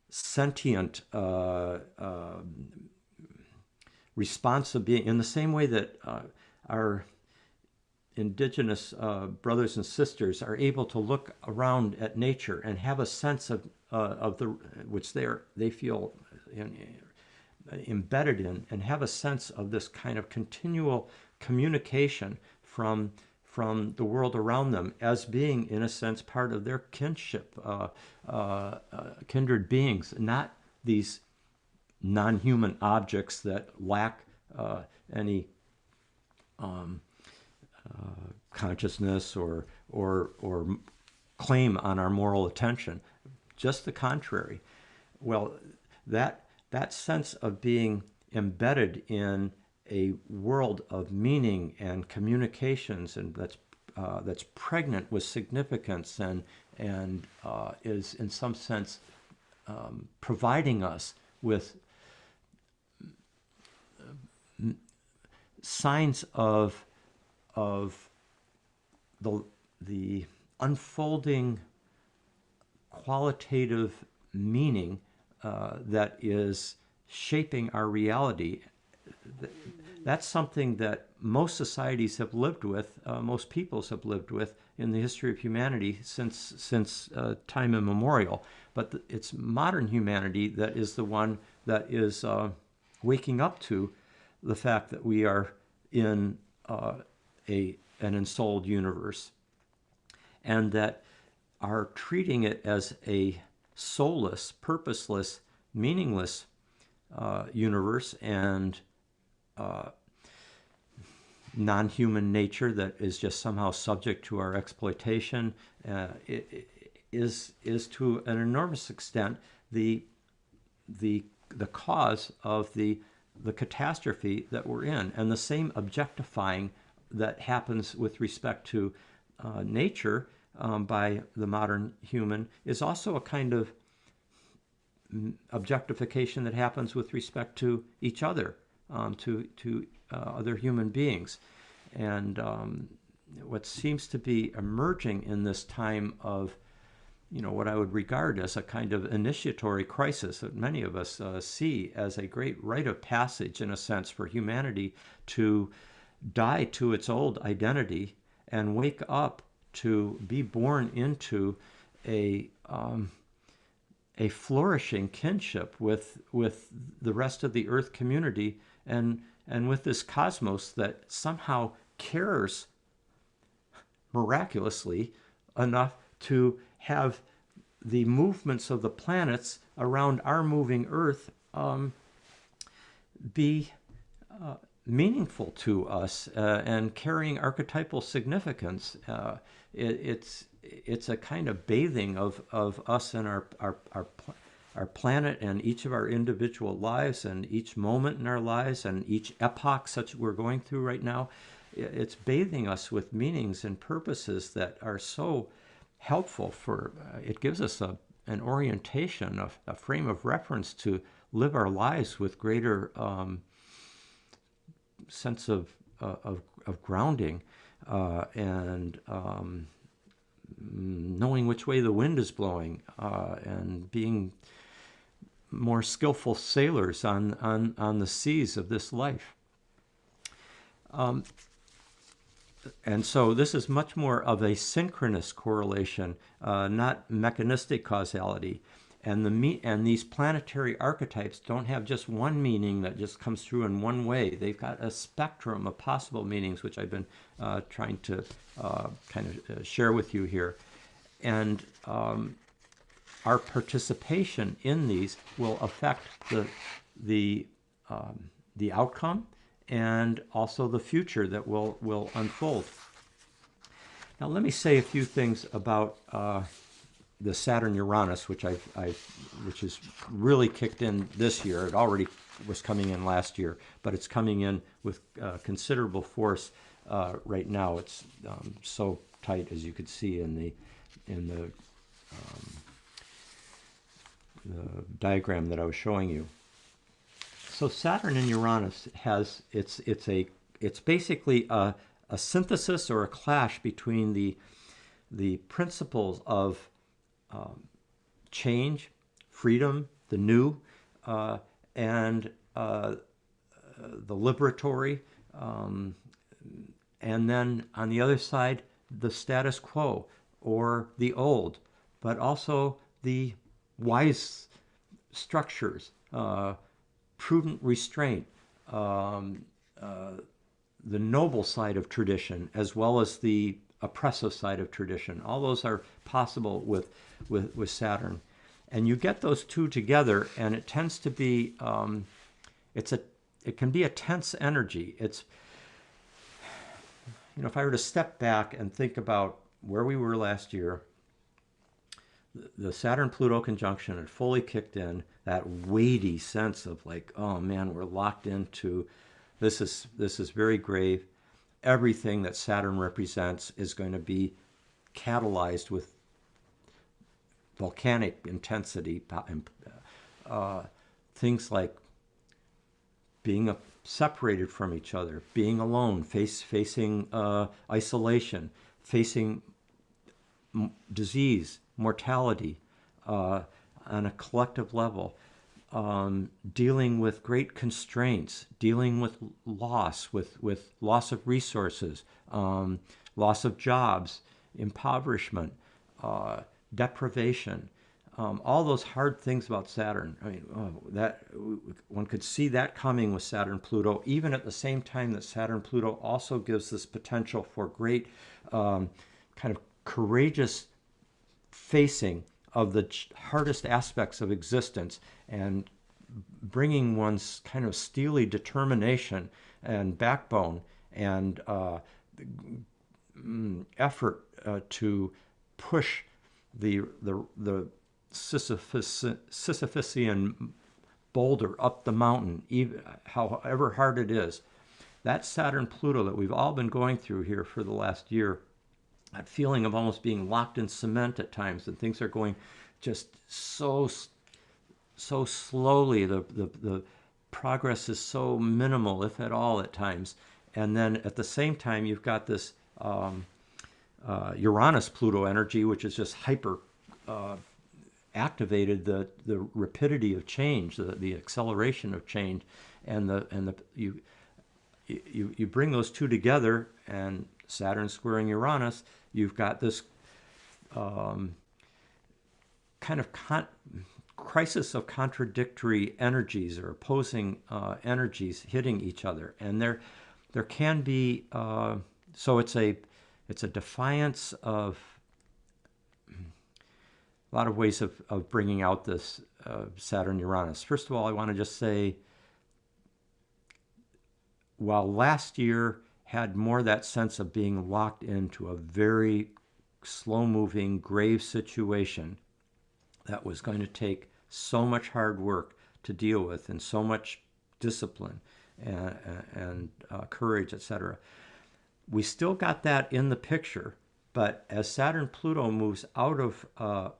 sentient response of being, in the same way that our indigenous brothers and sisters are able to look around at nature and have a sense of the which they feel embedded in, and have a sense of this kind of continual communication from the world around them as being, in a sense, part of their kinship, kindred beings, not these non-human objects that lack any consciousness or claim on our moral attention. Just the contrary. Well, that sense of being embedded in a world of meaning and communications, and that's pregnant with significance, and is in some sense providing us with signs of the unfolding qualitative meaning that is shaping our reality. That's something that most societies have lived with, most peoples have lived with in the history of humanity since time immemorial. But it's modern humanity that is the one that is waking up to the fact that we are in an ensouled universe, and that are treating it as a soulless, purposeless, meaningless universe, and non-human nature that is just somehow subject to our exploitation, is to an enormous extent the cause of the catastrophe that we're in. And the same objectifying that happens with respect to nature by the modern human is also a kind of objectification that happens with respect to each other, to other human beings. And what seems to be emerging in this time of, what I would regard as a kind of initiatory crisis that many of us see as a great rite of passage, in a sense, for humanity to die to its old identity and wake up to be born into a flourishing kinship with the rest of the earth community, and with this cosmos that somehow cares miraculously enough to have the movements of the planets around our moving earth be meaningful to us, and carrying archetypal significance. It's a kind of bathing of us and our planet, and each of our individual lives, and each moment in our lives, and each epoch such we're going through right now. It's bathing us with meanings and purposes that are so helpful for, it gives us an orientation, a frame of reference to live our lives with greater sense of grounding, and knowing which way the wind is blowing, and being more skillful sailors on the seas of this life. And so this is much more of a synchronous correlation, not mechanistic causality. And these planetary archetypes don't have just one meaning that just comes through in one way. They've got a spectrum of possible meanings, which I've been trying to kind of share with you here. And our participation in these will affect the outcome, and also the future that will unfold. Now, let me say a few things about the Saturn-Uranus, which has really kicked in this year. It already was coming in last year, but it's coming in with considerable force right now. It's so tight, as you could see in the diagram that I was showing you. So Saturn and Uranus it's basically a synthesis or a clash between the principles of change, freedom, the new, and the liberatory, and then on the other side, the status quo or the old, but also the wise structures, prudent restraint, um, the noble side of tradition, as well as the oppressive side of tradition. All those are possible with Saturn. And you get those two together, and it tends to be, it can be a tense energy. It's, if I were to step back and think about where we were last year, the Saturn-Pluto conjunction had fully kicked in, that weighty sense of like, oh man, we're locked into, this is very grave. Everything that Saturn represents is going to be catalyzed with volcanic intensity. Things like being separated from each other, being alone, facing isolation, facing disease, mortality on a collective level, dealing with great constraints, dealing with loss, with loss of resources, loss of jobs, impoverishment, deprivation, all those hard things about Saturn. I mean, that one could see that coming with Saturn Pluto, even at the same time that Saturn Pluto also gives this potential for great kind of courageous facing of the hardest aspects of existence and bringing one's kind of steely determination and backbone and effort to push the Sisyphusian boulder up the mountain, even, however hard it is. That Saturn Pluto that we've all been going through here for the last year, that feeling of almost being locked in cement at times, and things are going just so slowly. The progress is so minimal, if at all, at times. And then at the same time, you've got this Uranus Pluto energy, which is just hyper activated the rapidity of change, the acceleration of change, and you bring those two together, and Saturn squaring Uranus, you've got this kind of crisis of contradictory energies or opposing energies hitting each other, and there can be so it's a defiance of a lot of ways of bringing out this Saturn Uranus. First of all, I want to just say, while last year had more that sense of being locked into a very slow-moving, grave situation that was going to take so much hard work to deal with and so much discipline and courage, etc. We still got that in the picture, but as Saturn-Pluto moves out of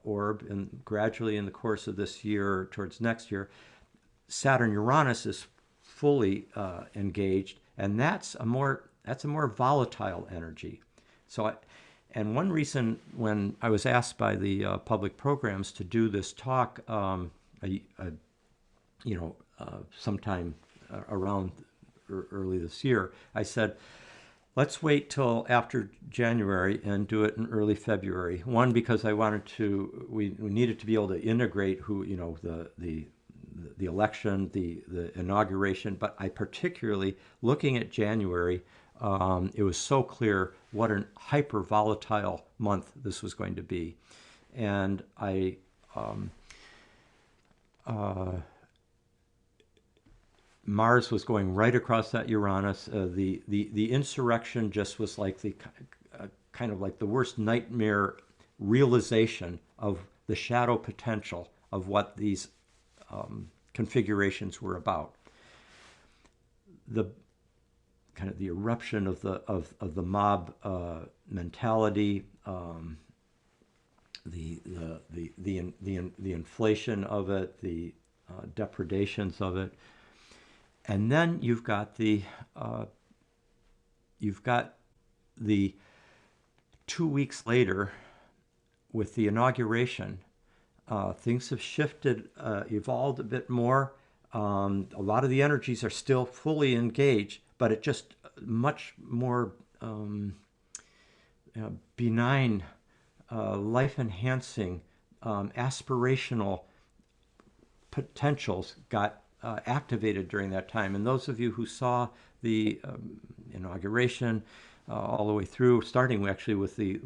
orb and gradually in the course of this year towards next year, Saturn-Uranus is fully engaged, and that's a more volatile energy. So, and one reason when I was asked by the public programs to do this talk, sometime around early this year, I said, let's wait till after January and do it in early February. One, because I wanted to, we needed to be able to integrate the election, the inauguration, but I particularly, looking at January, it was so clear what a hyper volatile month this was going to be. And Mars was going right across that Uranus. The insurrection just was like the kind of like the worst nightmare realization of the shadow potential of what these configurations were about. The kind of the eruption of the mob mentality, the inflation of it, the depredations of it, and then you've got the 2 weeks later with the inauguration. Things have shifted, evolved a bit more. A lot of the energies are still fully engaged, but it just much more benign, life-enhancing, aspirational potentials got activated during that time. And those of you who saw the inauguration all the way through, starting actually with the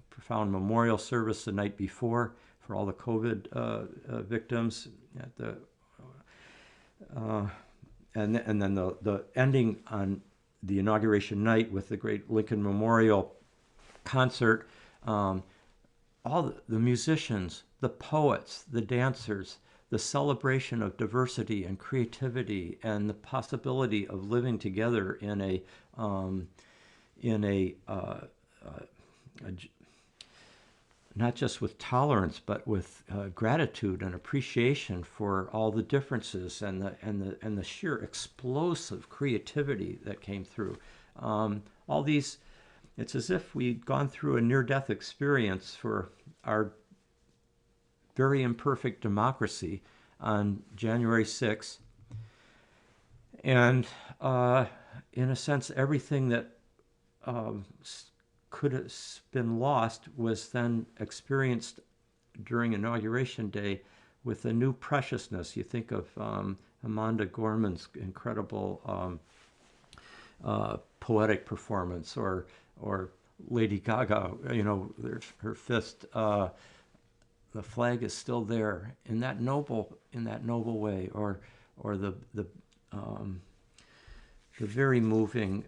profound memorial service the night before for all the COVID victims at the and then the ending on the inauguration night with the great Lincoln Memorial concert. All the musicians, the poets, the dancers, the celebration of diversity and creativity, and the possibility of living together in a not just with tolerance, but with gratitude and appreciation for all the differences and the sheer explosive creativity that came through. All these, it's as if we'd gone through a near-death experience for our very imperfect democracy on January 6th. And in a sense, everything that could have been lost was then experienced during Inauguration Day with a new preciousness. You think of Amanda Gorman's incredible poetic performance, or Lady Gaga, her fist. The flag is still there in that noble way, or the very moving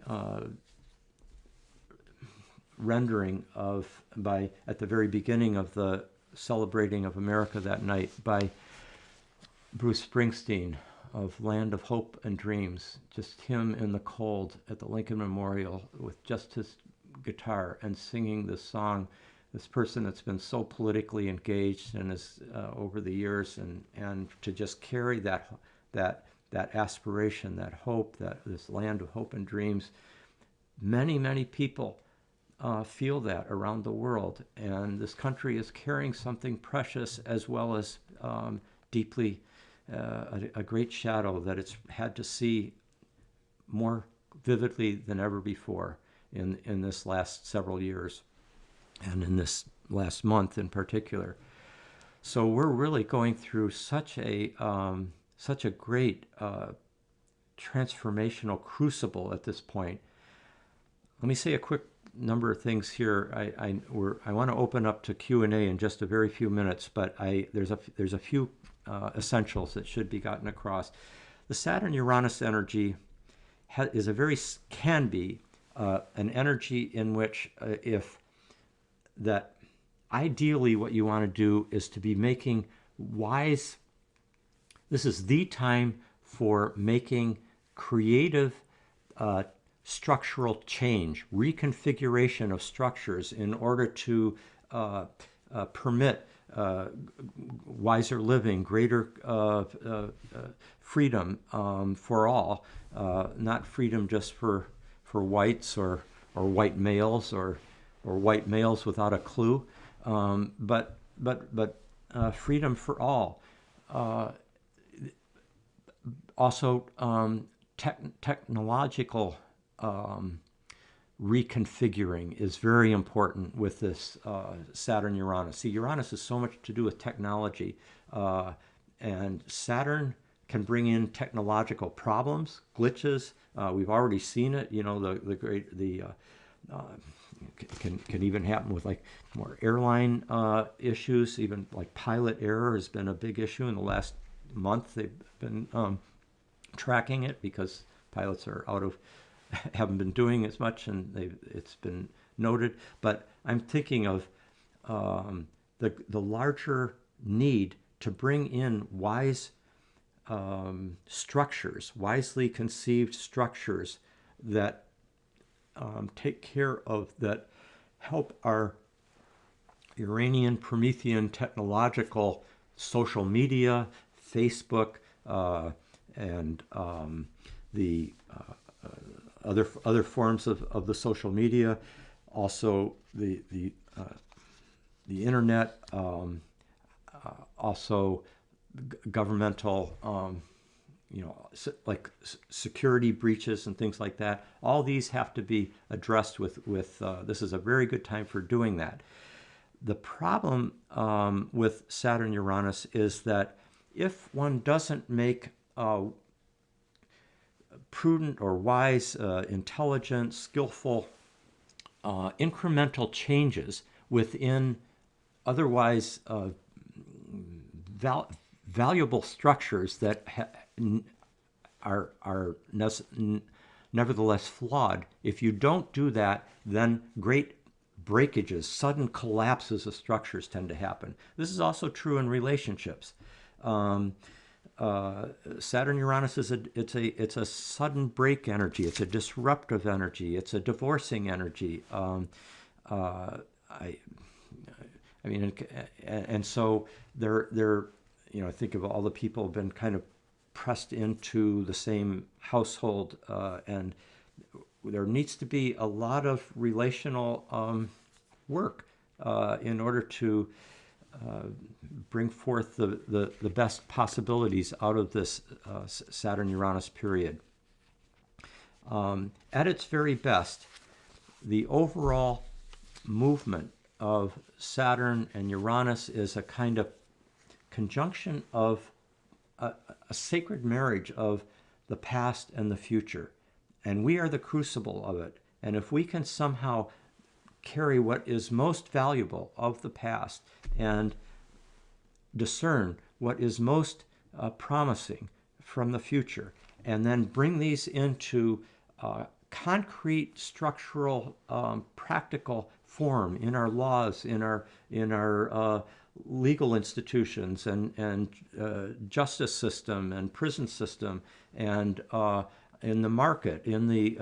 rendering at the very beginning of the celebrating of America that night by Bruce Springsteen of Land of Hope and Dreams, just him in the cold at the Lincoln Memorial with just his guitar and singing this song. This person that's been so politically engaged and is over the years, and to just carry that aspiration, that hope, this land of hope and dreams. Many people feel that around the world, and this country is carrying something precious as well as deeply a great shadow that it's had to see more vividly than ever before in this last several years, and in this last month in particular. So we're really going through such a great transformational crucible at this point. Let me say a quick number of things here. I want to open up to Q&A in just a very few minutes, but there's a few essentials that should be gotten across. The Saturn-Uranus energy can be an energy in which ideally what you want to do is to be making wise. This is the time for making creative structural change, reconfiguration of structures in order to permit wiser living, greater freedom for all, not freedom just for whites or white males or white males without a clue, but freedom for all. Also, technological reconfiguring is very important with this Saturn-Uranus. See, Uranus has so much to do with technology, and Saturn can bring in technological problems, glitches. We've already seen it. Can even happen with like more airline issues. Even like pilot error has been a big issue in the last month. They've been tracking it because pilots are haven't been doing as much, and it's been noted. But I'm thinking of the larger need to bring in wise structures, wisely conceived structures that take care of, that help our Uranian Promethean technological social media, Facebook, and the other forms of the social media, also the internet, also governmental like security breaches and things like that. All these have to be addressed with this is a very good time for doing that. The problem with Saturn Uranus is that if one doesn't make prudent or wise, intelligent, skillful, incremental changes within otherwise valuable structures that are nevertheless flawed. If you don't do that, then great breakages, sudden collapses of structures tend to happen. This is also true in relationships. Saturn Uranus is it's a sudden break energy. It's a disruptive energy. It's a divorcing energy. I mean, and so they're think of all the people who've been kind of pressed into the same household, and there needs to be a lot of relational work in order to bring forth the best possibilities out of this Saturn-Uranus period. At its very best, the overall movement of Saturn and Uranus is a kind of conjunction of a sacred marriage of the past and the future. And we are the crucible of it. And if we can somehow carry what is most valuable of the past and discern what is most promising from the future, and then bring these into concrete, structural, practical form in our laws, in our legal institutions and justice system and prison system, and in the market, in the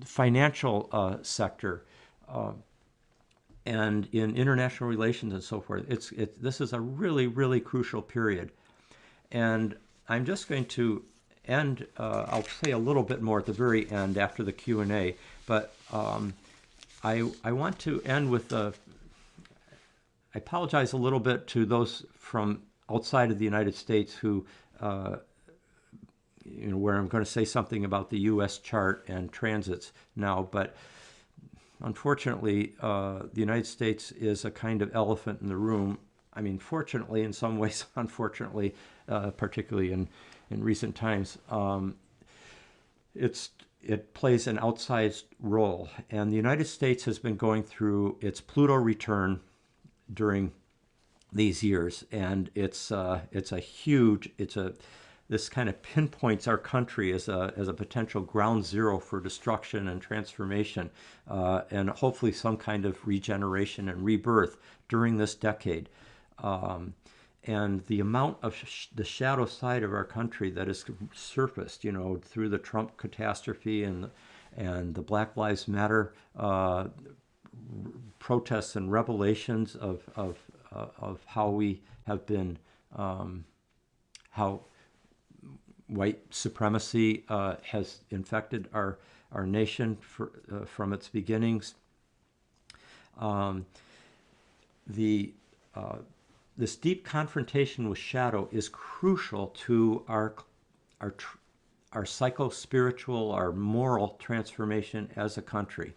financial sector, and in international relations and so forth. This is a really, really crucial period. And I'm just going to end, I'll say a little bit more at the very end after the Q&A, but I want to end with I apologize a little bit to those from outside of the United States who, where I'm going to say something about the U.S. chart and transits now, but unfortunately, the United States is a kind of elephant in the room. I mean, fortunately, in some ways, unfortunately, particularly in recent times, it plays an outsized role. And the United States has been going through its Pluto return during these years, and it's a huge, this kind of pinpoints our country as a potential ground zero for destruction and transformation, and hopefully some kind of regeneration and rebirth during this decade. And the amount of the shadow side of our country that has surfaced, through the Trump catastrophe and the Black Lives Matter protests and revelations of how we have been, how white supremacy has infected our nation from its beginnings. This deep confrontation with shadow is crucial to our psycho-spiritual, our moral transformation as a country.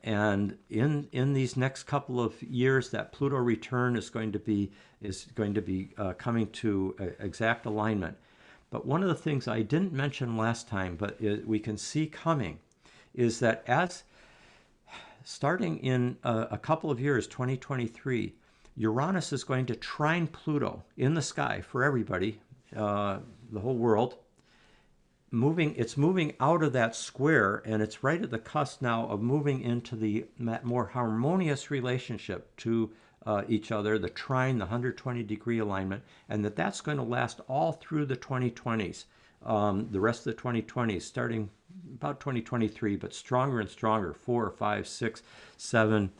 And in these next couple of years, that Pluto return is going to be coming to exact alignment. But one of the things I didn't mention last time, but we can see coming, is that starting in a couple of years, 2023, Uranus is going to trine Pluto in the sky for everybody, the whole world. It's moving out of that square, and it's right at the cusp now of moving into the more harmonious relationship to each other, the trine, the 120-degree alignment, and that's going to last all through the 2020s, the rest of the 2020s, starting about 2023, but stronger and stronger, 4, 5, 6, 7.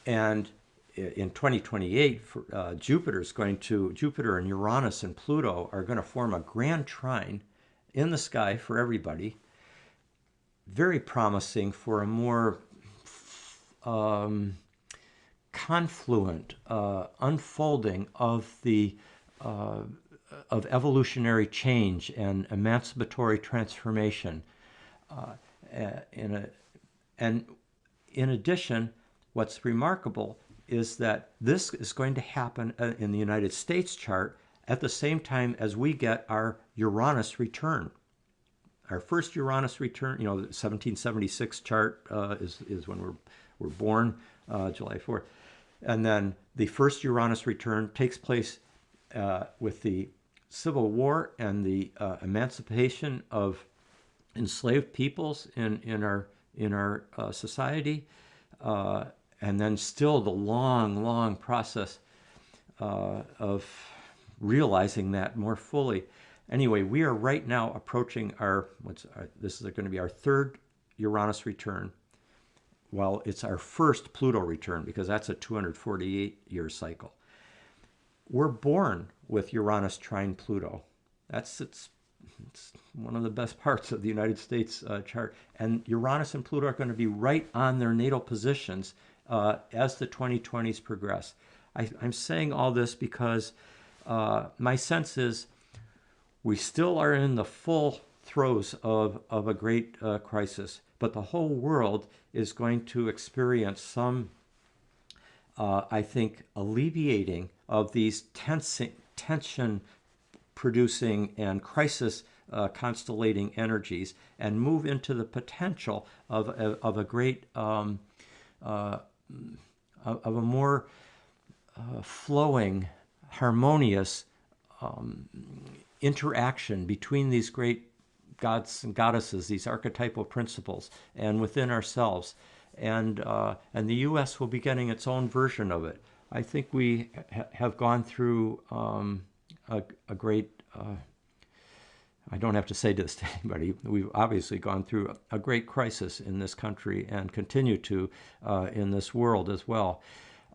And in 2028, Jupiter and Uranus and Pluto are going to form a grand trine in the sky for everybody. Very promising for a more confluent unfolding of the of evolutionary change and emancipatory transformation. And in addition, what's remarkable is that this is going to happen in the United States chart at the same time as we get our Uranus return. Our first Uranus return, the 1776 chart is when we're born, July 4th. And then the first Uranus return takes place with the Civil War and the emancipation of enslaved peoples in our society, and then still the long process of realizing that more fully. Anyway, we are right now approaching this is going to be our third Uranus return. Well, it's our first Pluto return because that's a 248-year cycle. We're born with Uranus trine Pluto. It's one of the best parts of the United States chart. And Uranus and Pluto are going to be right on their natal positions as the 2020s progress. I'm saying all this because my sense is we still are in the full throes of a great crisis, but the whole world is going to experience some, I think, alleviating of these tension-producing and crisis-constellating energies, and move into the potential of a great, of a more flowing, harmonious interaction between these great gods and goddesses, these archetypal principles, and within ourselves. And the U.S. will be getting its own version of it. I think we have gone through a great, I don't have to say this to anybody, we've obviously gone through a great crisis in this country and continue to in this world as well.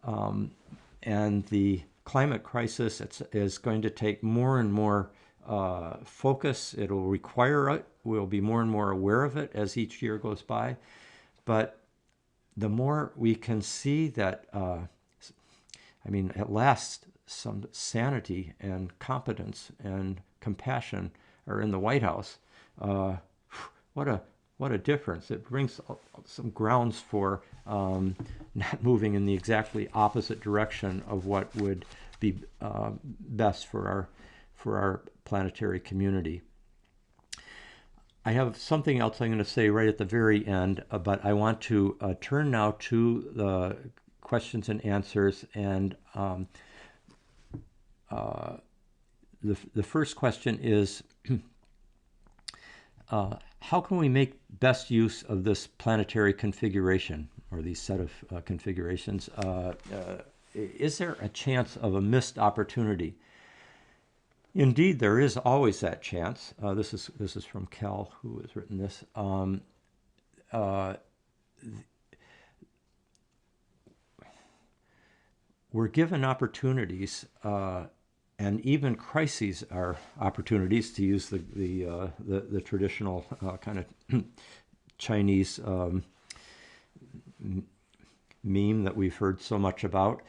And the climate crisis is going to take more and more focus. It'll require it. We'll be more and more aware of it as each year goes by. But the more we can see that, at last, some sanity and competence and compassion are in the White House. What a difference. It brings some grounds for not moving in the exactly opposite direction of what would be best for our planetary community. I have something else I'm going to say right at the very end, but I want to turn now to the questions and answers. And the first question is, how can we make best use of this planetary configuration, or these set of configurations? Is there a chance of a missed opportunity? Indeed, there is always that chance. This is from Cal, who has written this. We're given opportunities, and even crises are opportunities, to use the traditional kind of Chinese meme that we've heard so much about,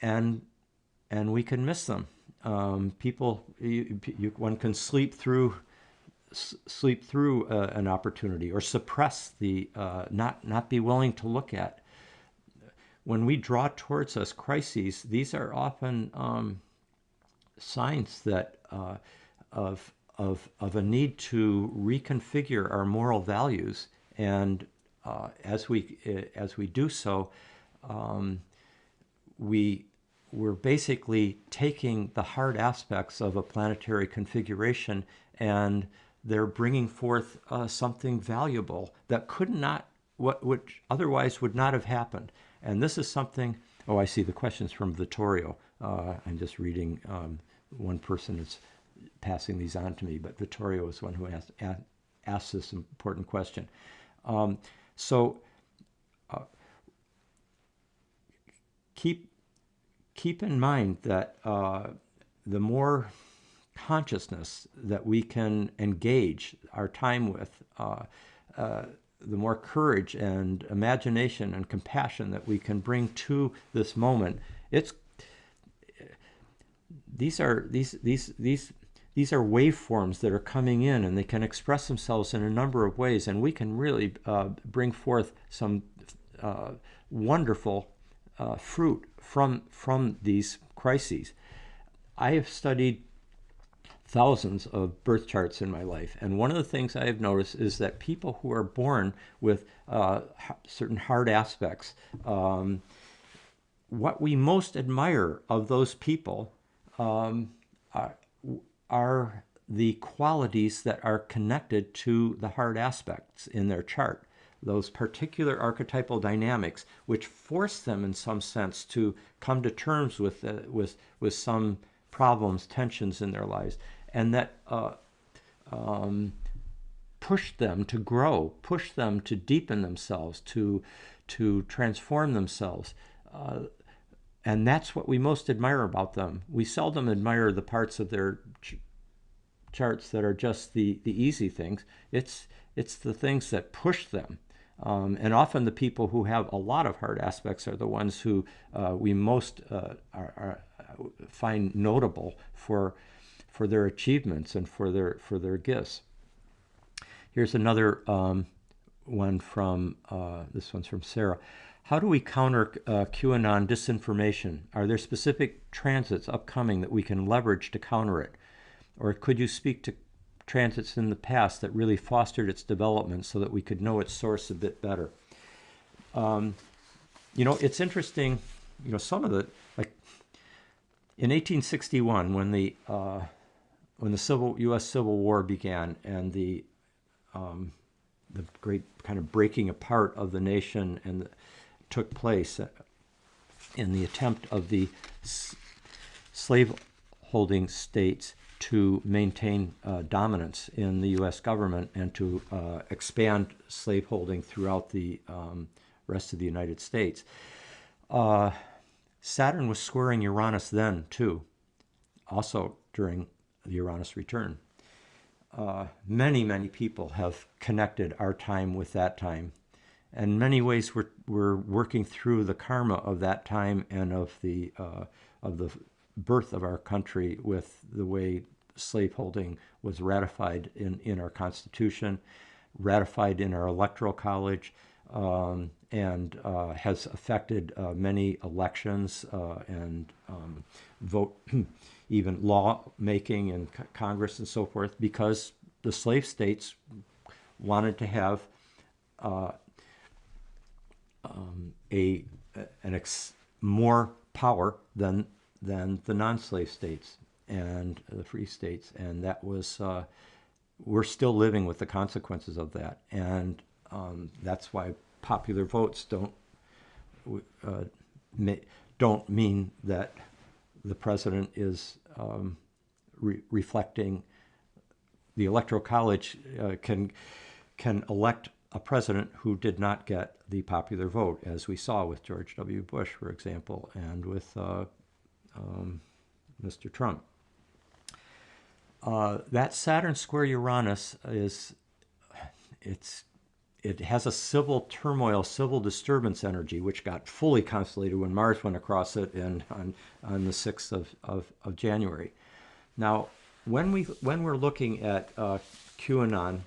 and we can miss them. One can sleep through an opportunity, or suppress the not be willing to look at. When we draw towards us crises, these are often signs that of a need to reconfigure our moral values, and as we do so, we're basically taking the hard aspects of a planetary configuration, and they're bringing forth something valuable that which otherwise would not have happened. And this is something. Oh, I see the questions from Vittorio. I'm just reading. One person is passing these on to me, but Vittorio is one who asked this important question. So keep in mind that the more consciousness that we can engage our time with, the more courage and imagination and compassion that we can bring to this moment. It's these are waveforms that are coming in, and they can express themselves in a number of ways, and we can really bring forth some wonderful fruit from these crises. I have studied thousands of birth charts in my life, and one of the things I have noticed is that people who are born with certain hard aspects, what we most admire of those people are the qualities that are connected to the hard aspects in their chart, those particular archetypal dynamics which force them in some sense to come to terms with some problems, tensions in their lives, and that push them to grow, push them to deepen themselves, to transform themselves. And that's what we most admire about them. We seldom admire the parts of their charts that are just the easy things. It's the things that push them. And often the people who have a lot of hard aspects are the ones who we most find notable for their achievements and for their gifts. Here's another one from, this one's from Sarah. How do we counter QAnon disinformation? Are there specific transits upcoming that we can leverage to counter it? Or could you speak to transits in the past that really fostered its development so that we could know its source a bit better? It's interesting, some of the, like in 1861, when the U.S. Civil War began and the great kind of breaking apart of the nation and took place in the attempt of the slaveholding states to maintain dominance in the U.S. government and to expand slaveholding throughout the rest of the United States. Saturn was squaring Uranus then, too, also during the Uranus return. Many, many people have connected our time with that time. And in many ways, we're working through the karma of that time and of the birth of our country with the way slaveholding was ratified in our Constitution, ratified in our Electoral College, and has affected many elections and vote, even law making in Congress and so forth, because the slave states wanted to have more power than the non-slave states and the free states, and that was we're still living with the consequences of that, and that's why popular votes don't mean that the president is reflecting. The Electoral College can elect a president who did not get the popular vote, as we saw with George W. Bush, for example, and with Mr. Trump. That Saturn square Uranus it has a civil turmoil, civil disturbance energy, which got fully constellated when Mars went across it on the 6th of January. Now, when we're looking at QAnon,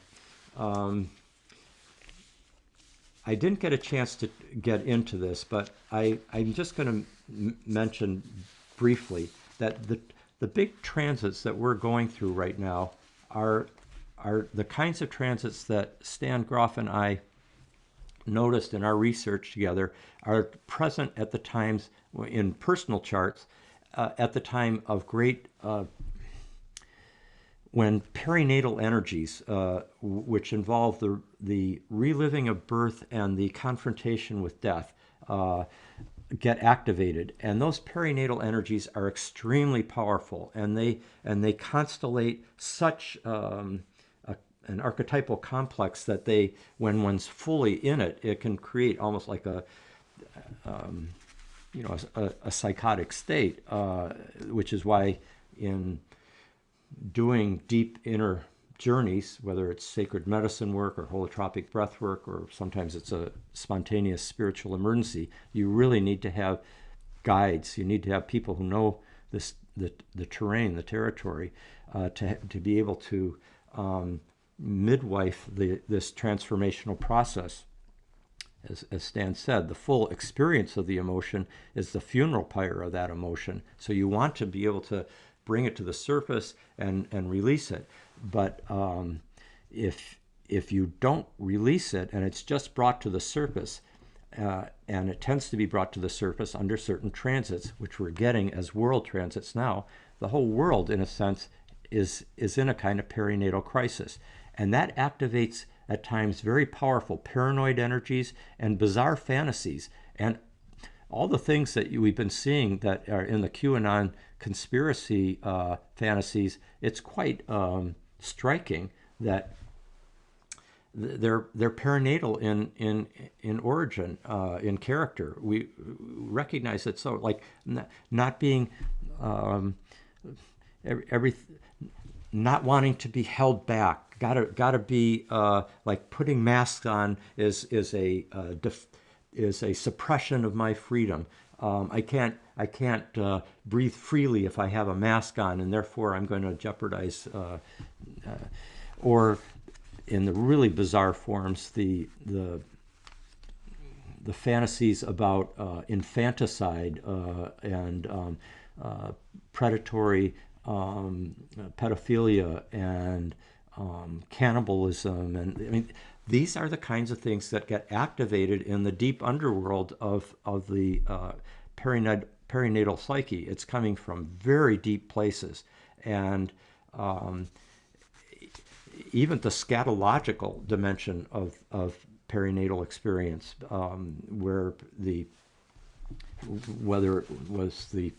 I didn't get a chance to get into this, but I'm just going to mention briefly that the big transits that we're going through right now are the kinds of transits that Stan Groff and I noticed in our research together are present at the times in personal charts at the time of great when perinatal energies, which involve the reliving of birth and the confrontation with death, get activated, and those perinatal energies are extremely powerful, and they constellate such an archetypal complex that when one's fully in it, it can create almost like a psychotic state, which is why in doing deep inner journeys, whether it's sacred medicine work or holotropic breath work, or sometimes it's a spontaneous spiritual emergency, you really need to have guides. You need to have people who know the terrain, the territory, to be able to midwife this transformational process. As Stan said, the full experience of the emotion is the funeral pyre of that emotion. So you want to be able to bring it to the surface and release it. But if you don't release it and it's just brought to the surface, and it tends to be brought to the surface under certain transits, which we're getting as world transits now, the whole world, in a sense, is in a kind of perinatal crisis. And that activates, at times, very powerful paranoid energies and bizarre fantasies. And all the things that we've been seeing that are in the QAnon conspiracy fantasies, it's quite striking that they're perinatal in origin, in character. We recognize it. So, like, not being not wanting to be held back. Gotta be like putting masks on is a suppression of my freedom. I can't breathe freely if I have a mask on, and therefore I'm going to jeopardize. Or in the really bizarre forms, the fantasies about infanticide and predatory pedophilia and cannibalism, and I mean, these are the kinds of things that get activated in the deep underworld of the perinatal psyche. It's coming from very deep places, and even the scatological dimension of perinatal experience, where whether it was the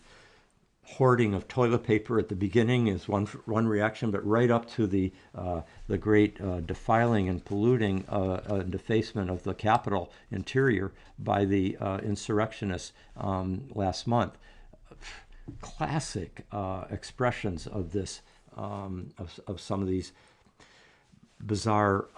hoarding of toilet paper at the beginning is one reaction, but right up to the great defiling and polluting and defacement of the Capitol interior by the insurrectionists last month. Classic expressions of this, of some of these bizarre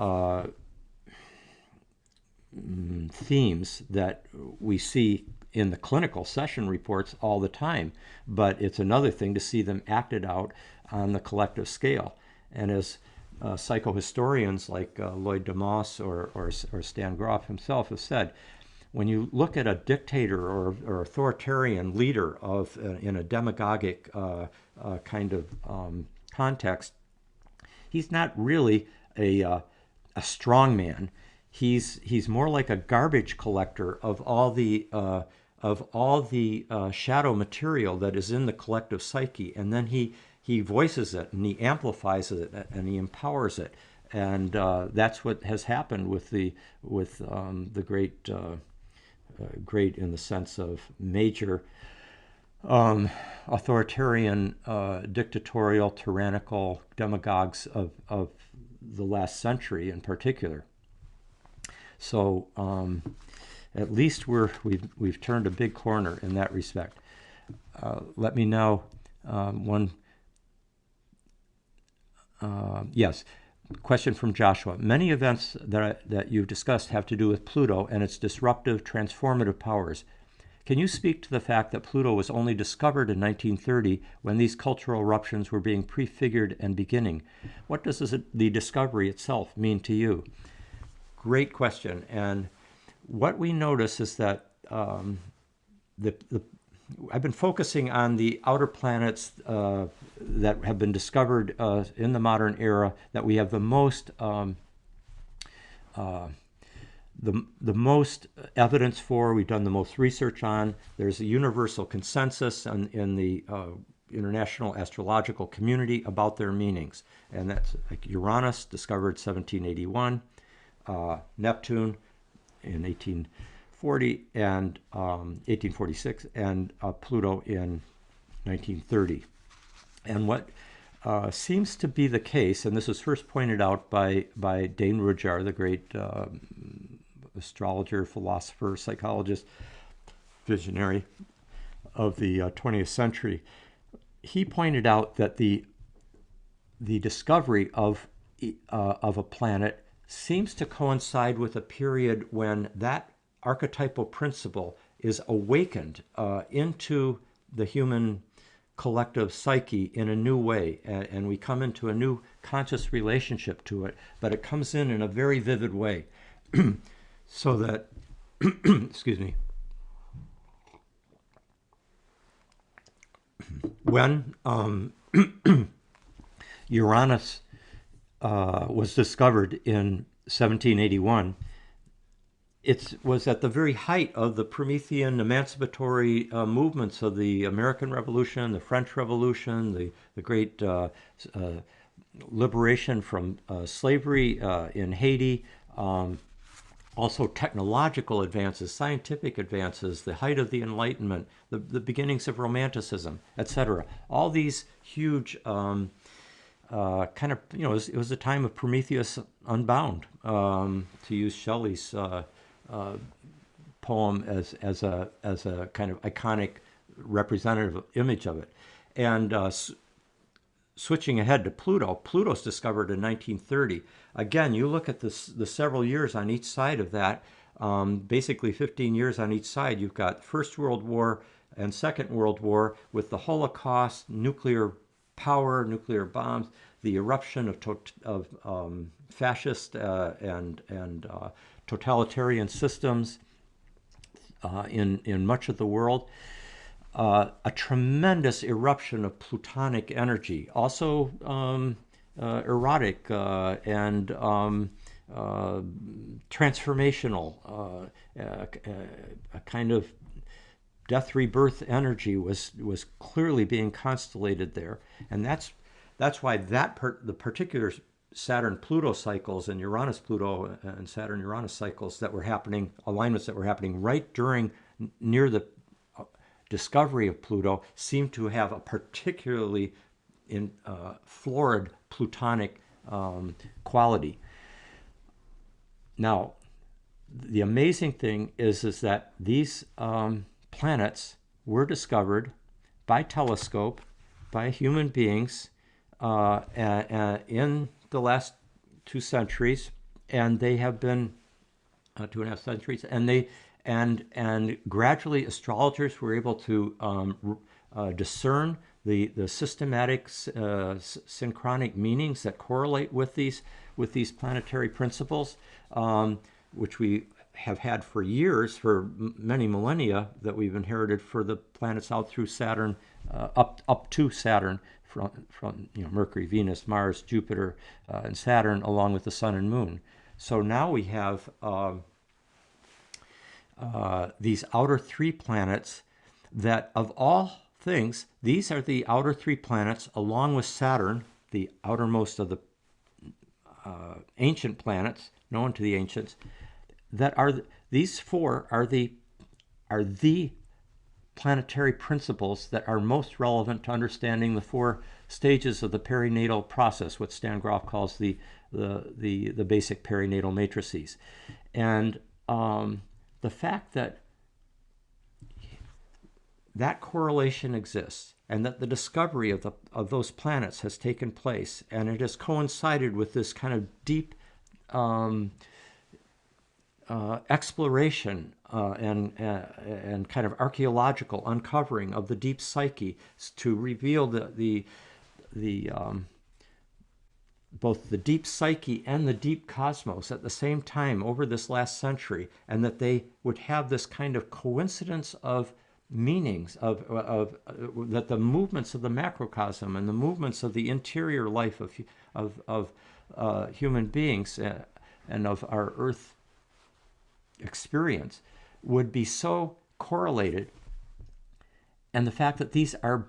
themes that we see in the clinical session reports all the time, but it's another thing to see them acted out on the collective scale. And as psychohistorians like Lloyd DeMoss or Stan Groff himself have said, when you look at a dictator or authoritarian leader in a demagogic kind of context, he's not really a strong man. He's more like a garbage collector of all the shadow material that is in the collective psyche, and then he voices it and he amplifies it and he empowers it, and that's what has happened with the great in the sense of major authoritarian, dictatorial, tyrannical demagogues of the last century in particular. So at least we've turned a big corner in that respect. Let me now yes, question from Joshua. Many events that you've discussed have to do with Pluto and its disruptive, transformative powers. Can you speak to the fact that Pluto was only discovered in 1930 when these cultural eruptions were being prefigured and beginning? What does the discovery itself mean to you? Great question. And what we notice is that I've been focusing on the outer planets that have been discovered in the modern era, that we have the most evidence for, we've done the most research on. There's a universal consensus in the international astrological community about their meanings. And that's like Uranus, discovered 1781, Neptune in 1840 and 1846, and Pluto in 1930. And what seems to be the case, and this was first pointed out by Dane Rudhyar, the great astrologer, philosopher, psychologist, visionary of the 20th century. He pointed out that the discovery of of a planet seems to coincide with a period when that archetypal principle is awakened into the human collective psyche in a new way, and we come into a new conscious relationship to it, but it comes in a very vivid way. So that, excuse me, when Uranus was discovered in 1781, it was at the very height of the Promethean emancipatory movements of the American Revolution, the French Revolution, the great liberation from slavery in Haiti, also technological advances, scientific advances, the height of the Enlightenment, the beginnings of Romanticism, etc. All these huge kind of, it was a time of Prometheus Unbound, to use Shelley's poem as a kind of iconic representative image of it. And switching ahead to Pluto, Pluto's discovered in 1930. Again, you look at the several years on each side of that, basically 15 years on each side. You've got First World War and Second World War with the Holocaust, nuclear power, nuclear bombs, the eruption of fascist and totalitarian systems in much of the world. A tremendous eruption of plutonic energy, also erotic and transformational. A kind of death rebirth energy was clearly being constellated there, and that's why the particular Saturn-Pluto cycles and Uranus-Pluto and Saturn-Uranus cycles that were happening, alignments that were happening right near the discovery of Pluto, seem to have a particularly florid plutonic quality. Now, the amazing thing is that these planets were discovered by telescope by human beings in the last 2 centuries, and they have been 2.5 centuries, and gradually astrologers were able to discern the systematic synchronic meanings that correlate with these planetary principles, which we have had for years, for many millennia, that we've inherited for the planets out through Saturn, up to Saturn, from Mercury, Venus, Mars, Jupiter, and Saturn, along with the Sun and Moon. So now we have these outer 3 planets that, of all things, these are the outer 3 planets, along with Saturn, the outermost of the ancient planets known to the ancients, that are these 4 are the planetary principles that are most relevant to understanding the 4 stages of the perinatal process, what Stan Grof calls the basic perinatal matrices. And the fact that correlation exists, and that the discovery of those planets has taken place, and it has coincided with this kind of deep exploration and kind of archaeological uncovering of the deep psyche to reveal both the deep psyche and the deep cosmos at the same time over this last century, and that they would have this kind of coincidence of meanings of that the movements of the macrocosm and the movements of the interior life of human beings and of our Earth experience would be so correlated, and the fact that these are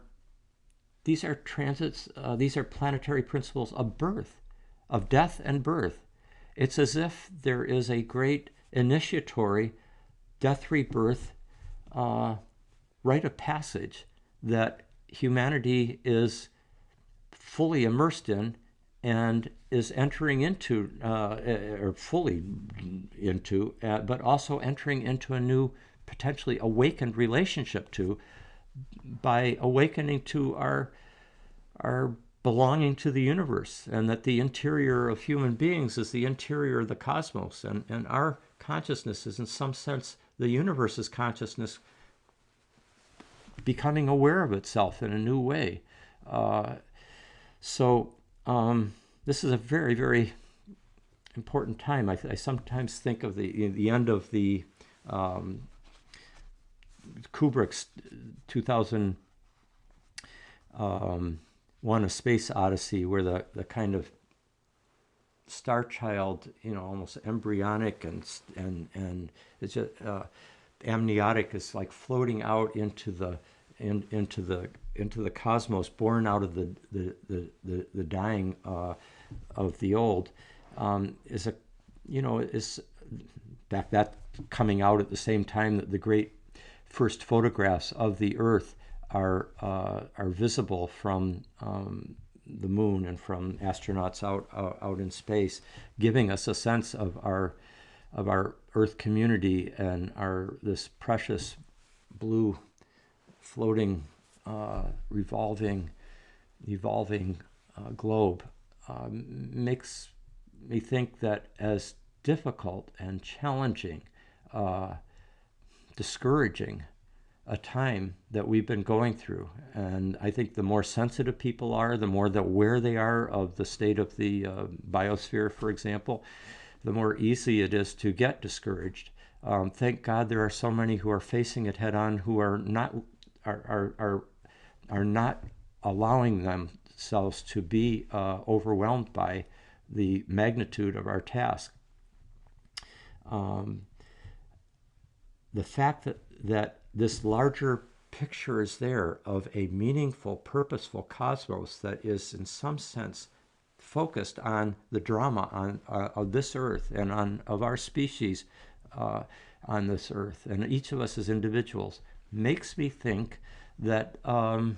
transits, these are planetary principles of birth, of death and birth. It's as if there is a great initiatory death rebirth rite of passage that humanity is fully immersed in and is entering into, or fully into, but also entering into a new, potentially awakened relationship to, by awakening to our belonging to the universe, and that the interior of human beings is the interior of the cosmos, and our consciousness is in some sense the universe's consciousness becoming aware of itself in a new way. Uh, so this is a very, very important time. I sometimes think of the end of the Kubrick's 2001: A Space Odyssey, where the kind of star child, almost embryonic and it's just amniotic, is like floating out into the cosmos, born out of the dying of the old, is a is that coming out at the same time that the great first photographs of the Earth are visible from the moon and from astronauts out in space, giving us a sense of our Earth community and this precious blue floating evolving globe. Makes me think that as difficult and challenging, discouraging a time that we've been going through, and I think the more sensitive people are, the more aware they are of the state of the biosphere, for example, the more easy it is to get discouraged. Thank God there are so many who are facing it head on, who are not allowing themselves to be overwhelmed by the magnitude of our task. The fact that this larger picture is there of a meaningful, purposeful cosmos that is in some sense focused on the drama of this Earth and of our species on this Earth, and each of us as individuals, makes me think that the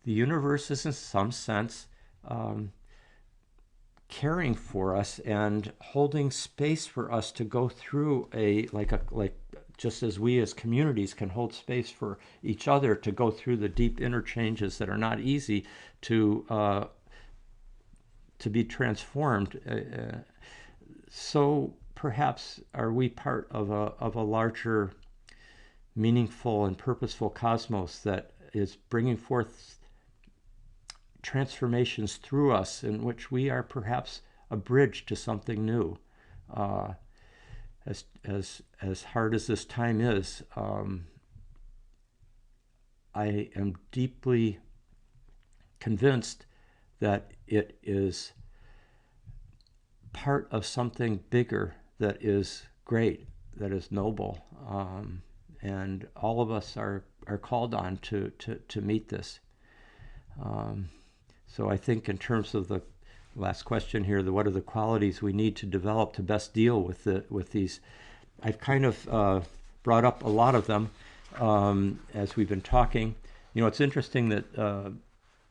universe is in some sense caring for us and holding space for us to go through just as we as communities can hold space for each other to go through the deep interchanges that are not easy to be transformed. So perhaps are we part of a larger, meaningful and purposeful cosmos that is bringing forth transformations through us, in which we are perhaps a bridge to something new. As hard as this time is, I am deeply convinced that it is part of something bigger that is great, that is noble, and all of us are called on to meet this. So I think in terms of the last question here, what are the qualities we need to develop to best deal with these? I've kind of brought up a lot of them as we've been talking. It's interesting that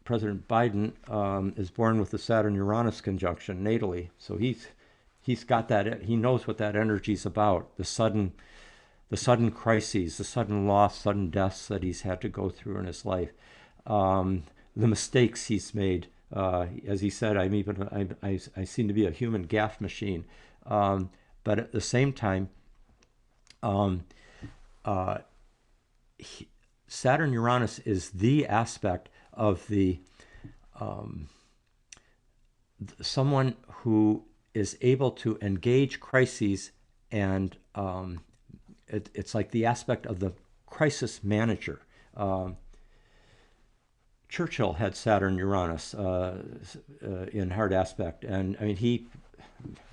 President Biden is born with the Saturn-Uranus conjunction natally, so he's got that. He knows what that energy is about. The sudden crises, the sudden loss, sudden deaths that he's had to go through in his life. The mistakes he's made. As he said, I seem to be a human gaffe machine. But at the same time, Saturn-Uranus is the aspect of someone who is able to engage crises, and it's like the aspect of the crisis manager. Churchill had Saturn-Uranus in hard aspect, and I mean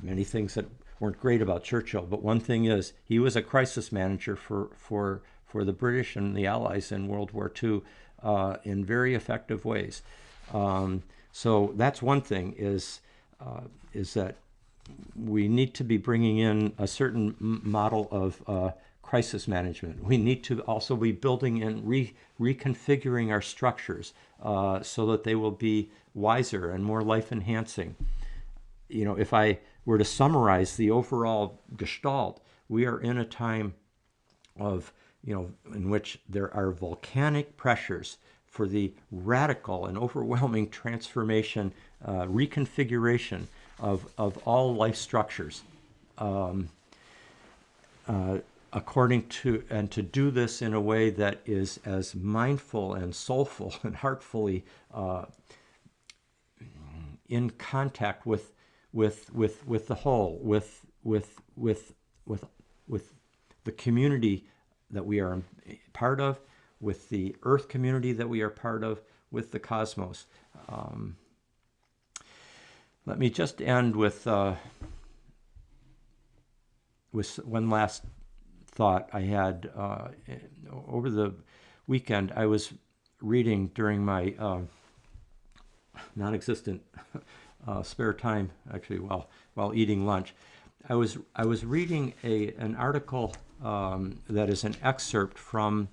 many things that weren't great about Churchill, but one thing is he was a crisis manager for the British and the Allies in World War II in very effective ways. So that's one thing, is that we need to be bringing in a certain model of crisis management. We need to also be building and reconfiguring our structures so that they will be wiser and more life-enhancing. If I were to summarize the overall gestalt, we are in a time of, in which there are volcanic pressures for the radical and overwhelming transformation, reconfiguration of all life structures. According to, and to do this in a way that is as mindful and soulful and heartfully in contact with the whole, with the community that we are part of, with the Earth community that we are part of, with the cosmos. Let me just end with one last thought I had over the weekend. I was reading during my non-existent spare time, actually, while eating lunch. I was reading an article that is an excerpt from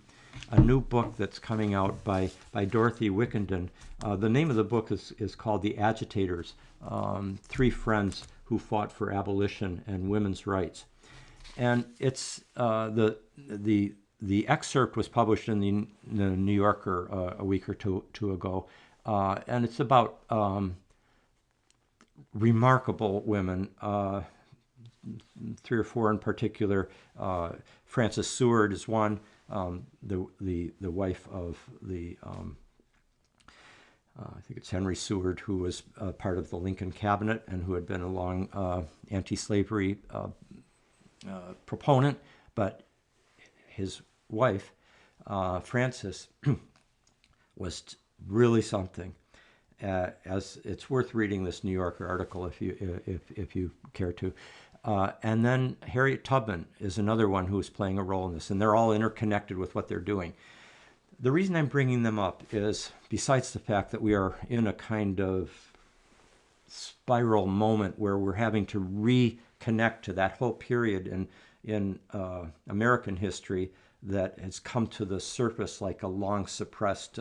a new book that's coming out by Dorothy Wickenden. The name of the book is called The Agitators, Three Friends Who Fought for Abolition and Women's Rights. And it's the excerpt was published in the New Yorker a week or two ago, and it's about remarkable women, three or four in particular. Frances Seward is one, the wife of the I think it's Henry Seward, who was part of the Lincoln cabinet and who had been a long anti-slavery proponent, but his wife, Frances, was really something. As it's worth reading this New Yorker article if you care to. And then Harriet Tubman is another one who's playing a role in this, and they're all interconnected with what they're doing. The reason I'm bringing them up is, besides the fact that we are in a kind of spiral moment where we're having to reconnect to that whole period in American history that has come to the surface like a long suppressed,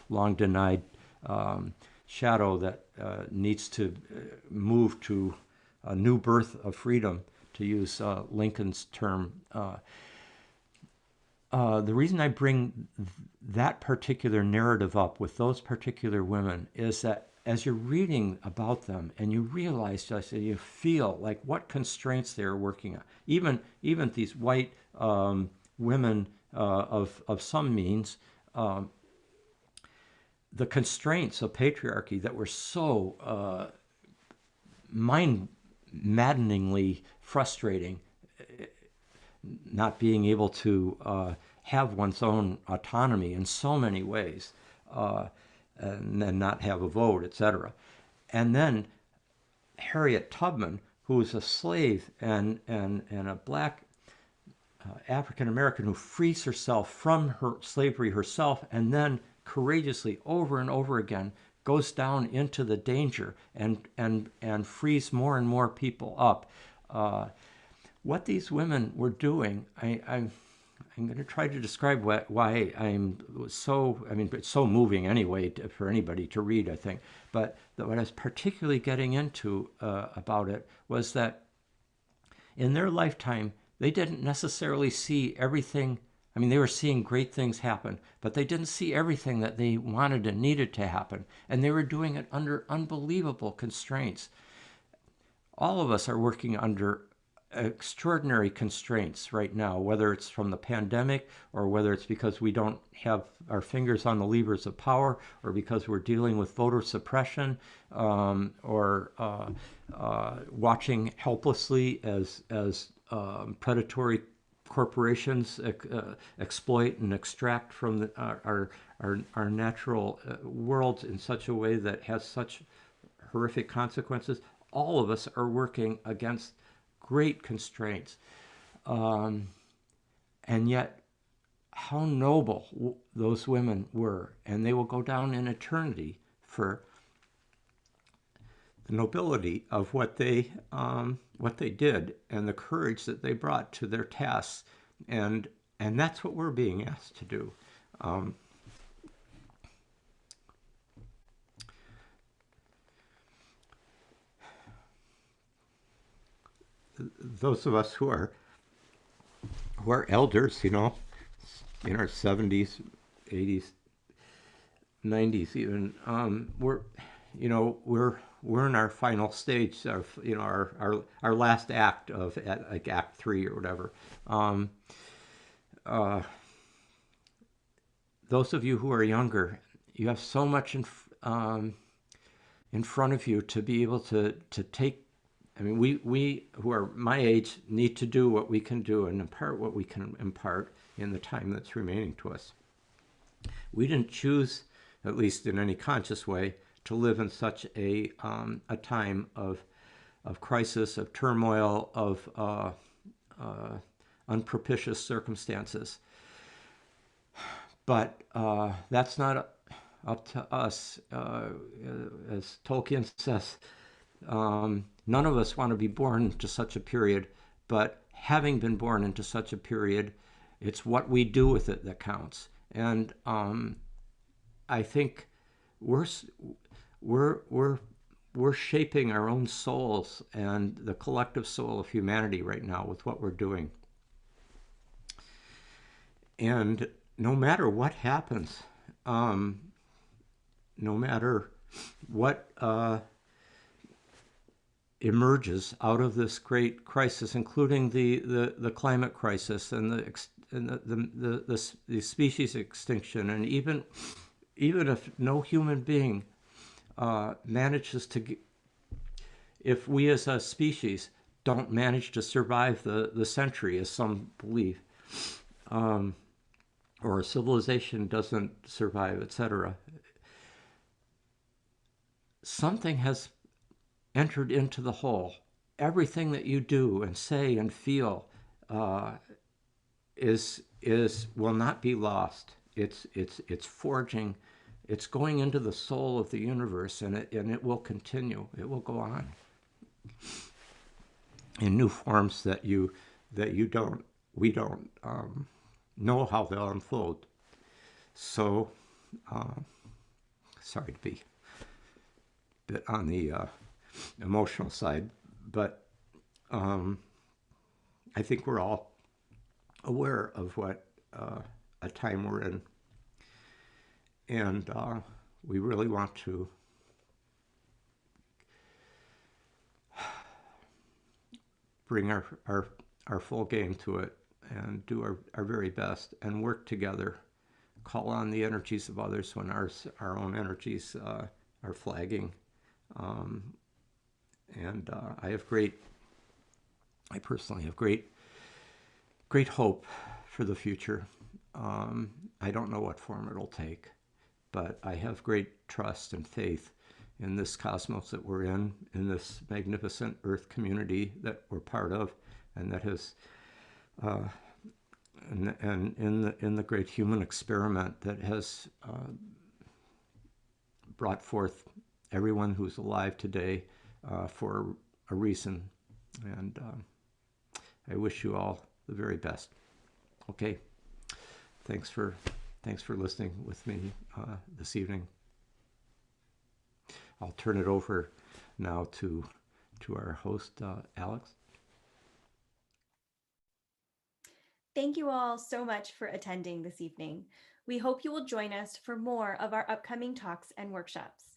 long denied shadow that needs to move to a new birth of freedom, to use Lincoln's term. The reason I bring that particular narrative up with those particular women is that as you're reading about them and you realize, you feel like what constraints they're working on. Even these white women of some means, the constraints of patriarchy that were so mind-maddeningly frustrating, not being able to have one's own autonomy in so many ways, and then not have a vote, etc. And then Harriet Tubman, who was a slave and a black African American who frees herself from her slavery herself, and then courageously over and over again goes down into the danger and frees more and more people up. What these women were doing, I'm going to try to describe why it's so moving anyway for anybody to read, I think. But what I was particularly getting into about it was that in their lifetime, they didn't necessarily see everything. I mean, they were seeing great things happen, but they didn't see everything that they wanted and needed to happen. And they were doing it under unbelievable constraints. All of us are working under extraordinary constraints right now, whether it's from the pandemic or whether it's because we don't have our fingers on the levers of power, or because we're dealing with voter suppression, or watching helplessly as predatory corporations exploit and extract from our natural worlds in such a way that has such horrific consequences. All of us are working against great constraints. And yet, how noble those women were. And they will go down in eternity for the nobility of what they did and the courage that they brought to their tasks. And that's what we're being asked to do. Those of us who are elders, in our 70s, 80s, 90s even. We're in our final stage of our last act of like Act 3 or whatever. Um, uh, those of you who are younger, you have so much in front of you to be able to take. I mean, we who are my age need to do what we can do and impart what we can impart in the time that's remaining to us. We didn't choose, at least in any conscious way, to live in such a time of crisis, of turmoil, of unpropitious circumstances. But that's not up to us. As Tolkien says, none of us want to be born into such a period, but having been born into such a period, it's what we do with it that counts. And I think we're we're we're shaping our own souls and the collective soul of humanity right now with what we're doing. And no matter what happens, um, no matter what emerges out of this great crisis, including the climate crisis and the species extinction, and even if no human being manages to, if we as a species don't manage to survive the century, as some believe, or a civilization doesn't survive, etc., something has entered into the whole. Everything that you do and say and feel is will not be lost. It's forging. It's going into the soul of the universe, and it will continue. It will go on in new forms that you don't we don't know how they'll unfold. So, sorry to be a bit on the emotional side, but I think we're all aware of what a time we're in, and we really want to bring our full game to it and do our very best and work together, call on the energies of others when our own energies are flagging. Um, and I personally have great hope for the future. I don't know what form it'll take, but I have great trust and faith in this cosmos that we're in this magnificent Earth community that we're part of, and that has, and in the great human experiment that has brought forth everyone who's alive today for a reason. And I wish you all the very best. Okay, thanks for listening with me this evening. I'll turn it over now to our host, Alex. Thank you all so much for attending this evening. We hope you will join us for more of our upcoming talks and workshops.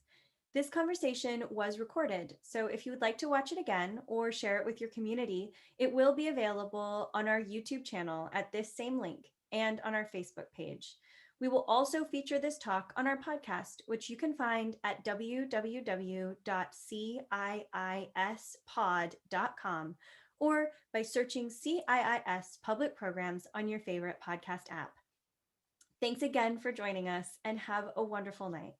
This conversation was recorded, so if you would like to watch it again or share it with your community, it will be available on our YouTube channel at this same link and on our Facebook page. We will also feature this talk on our podcast, which you can find at www.ciispod.com or by searching CIIS Public Programs on your favorite podcast app. Thanks again for joining us and have a wonderful night.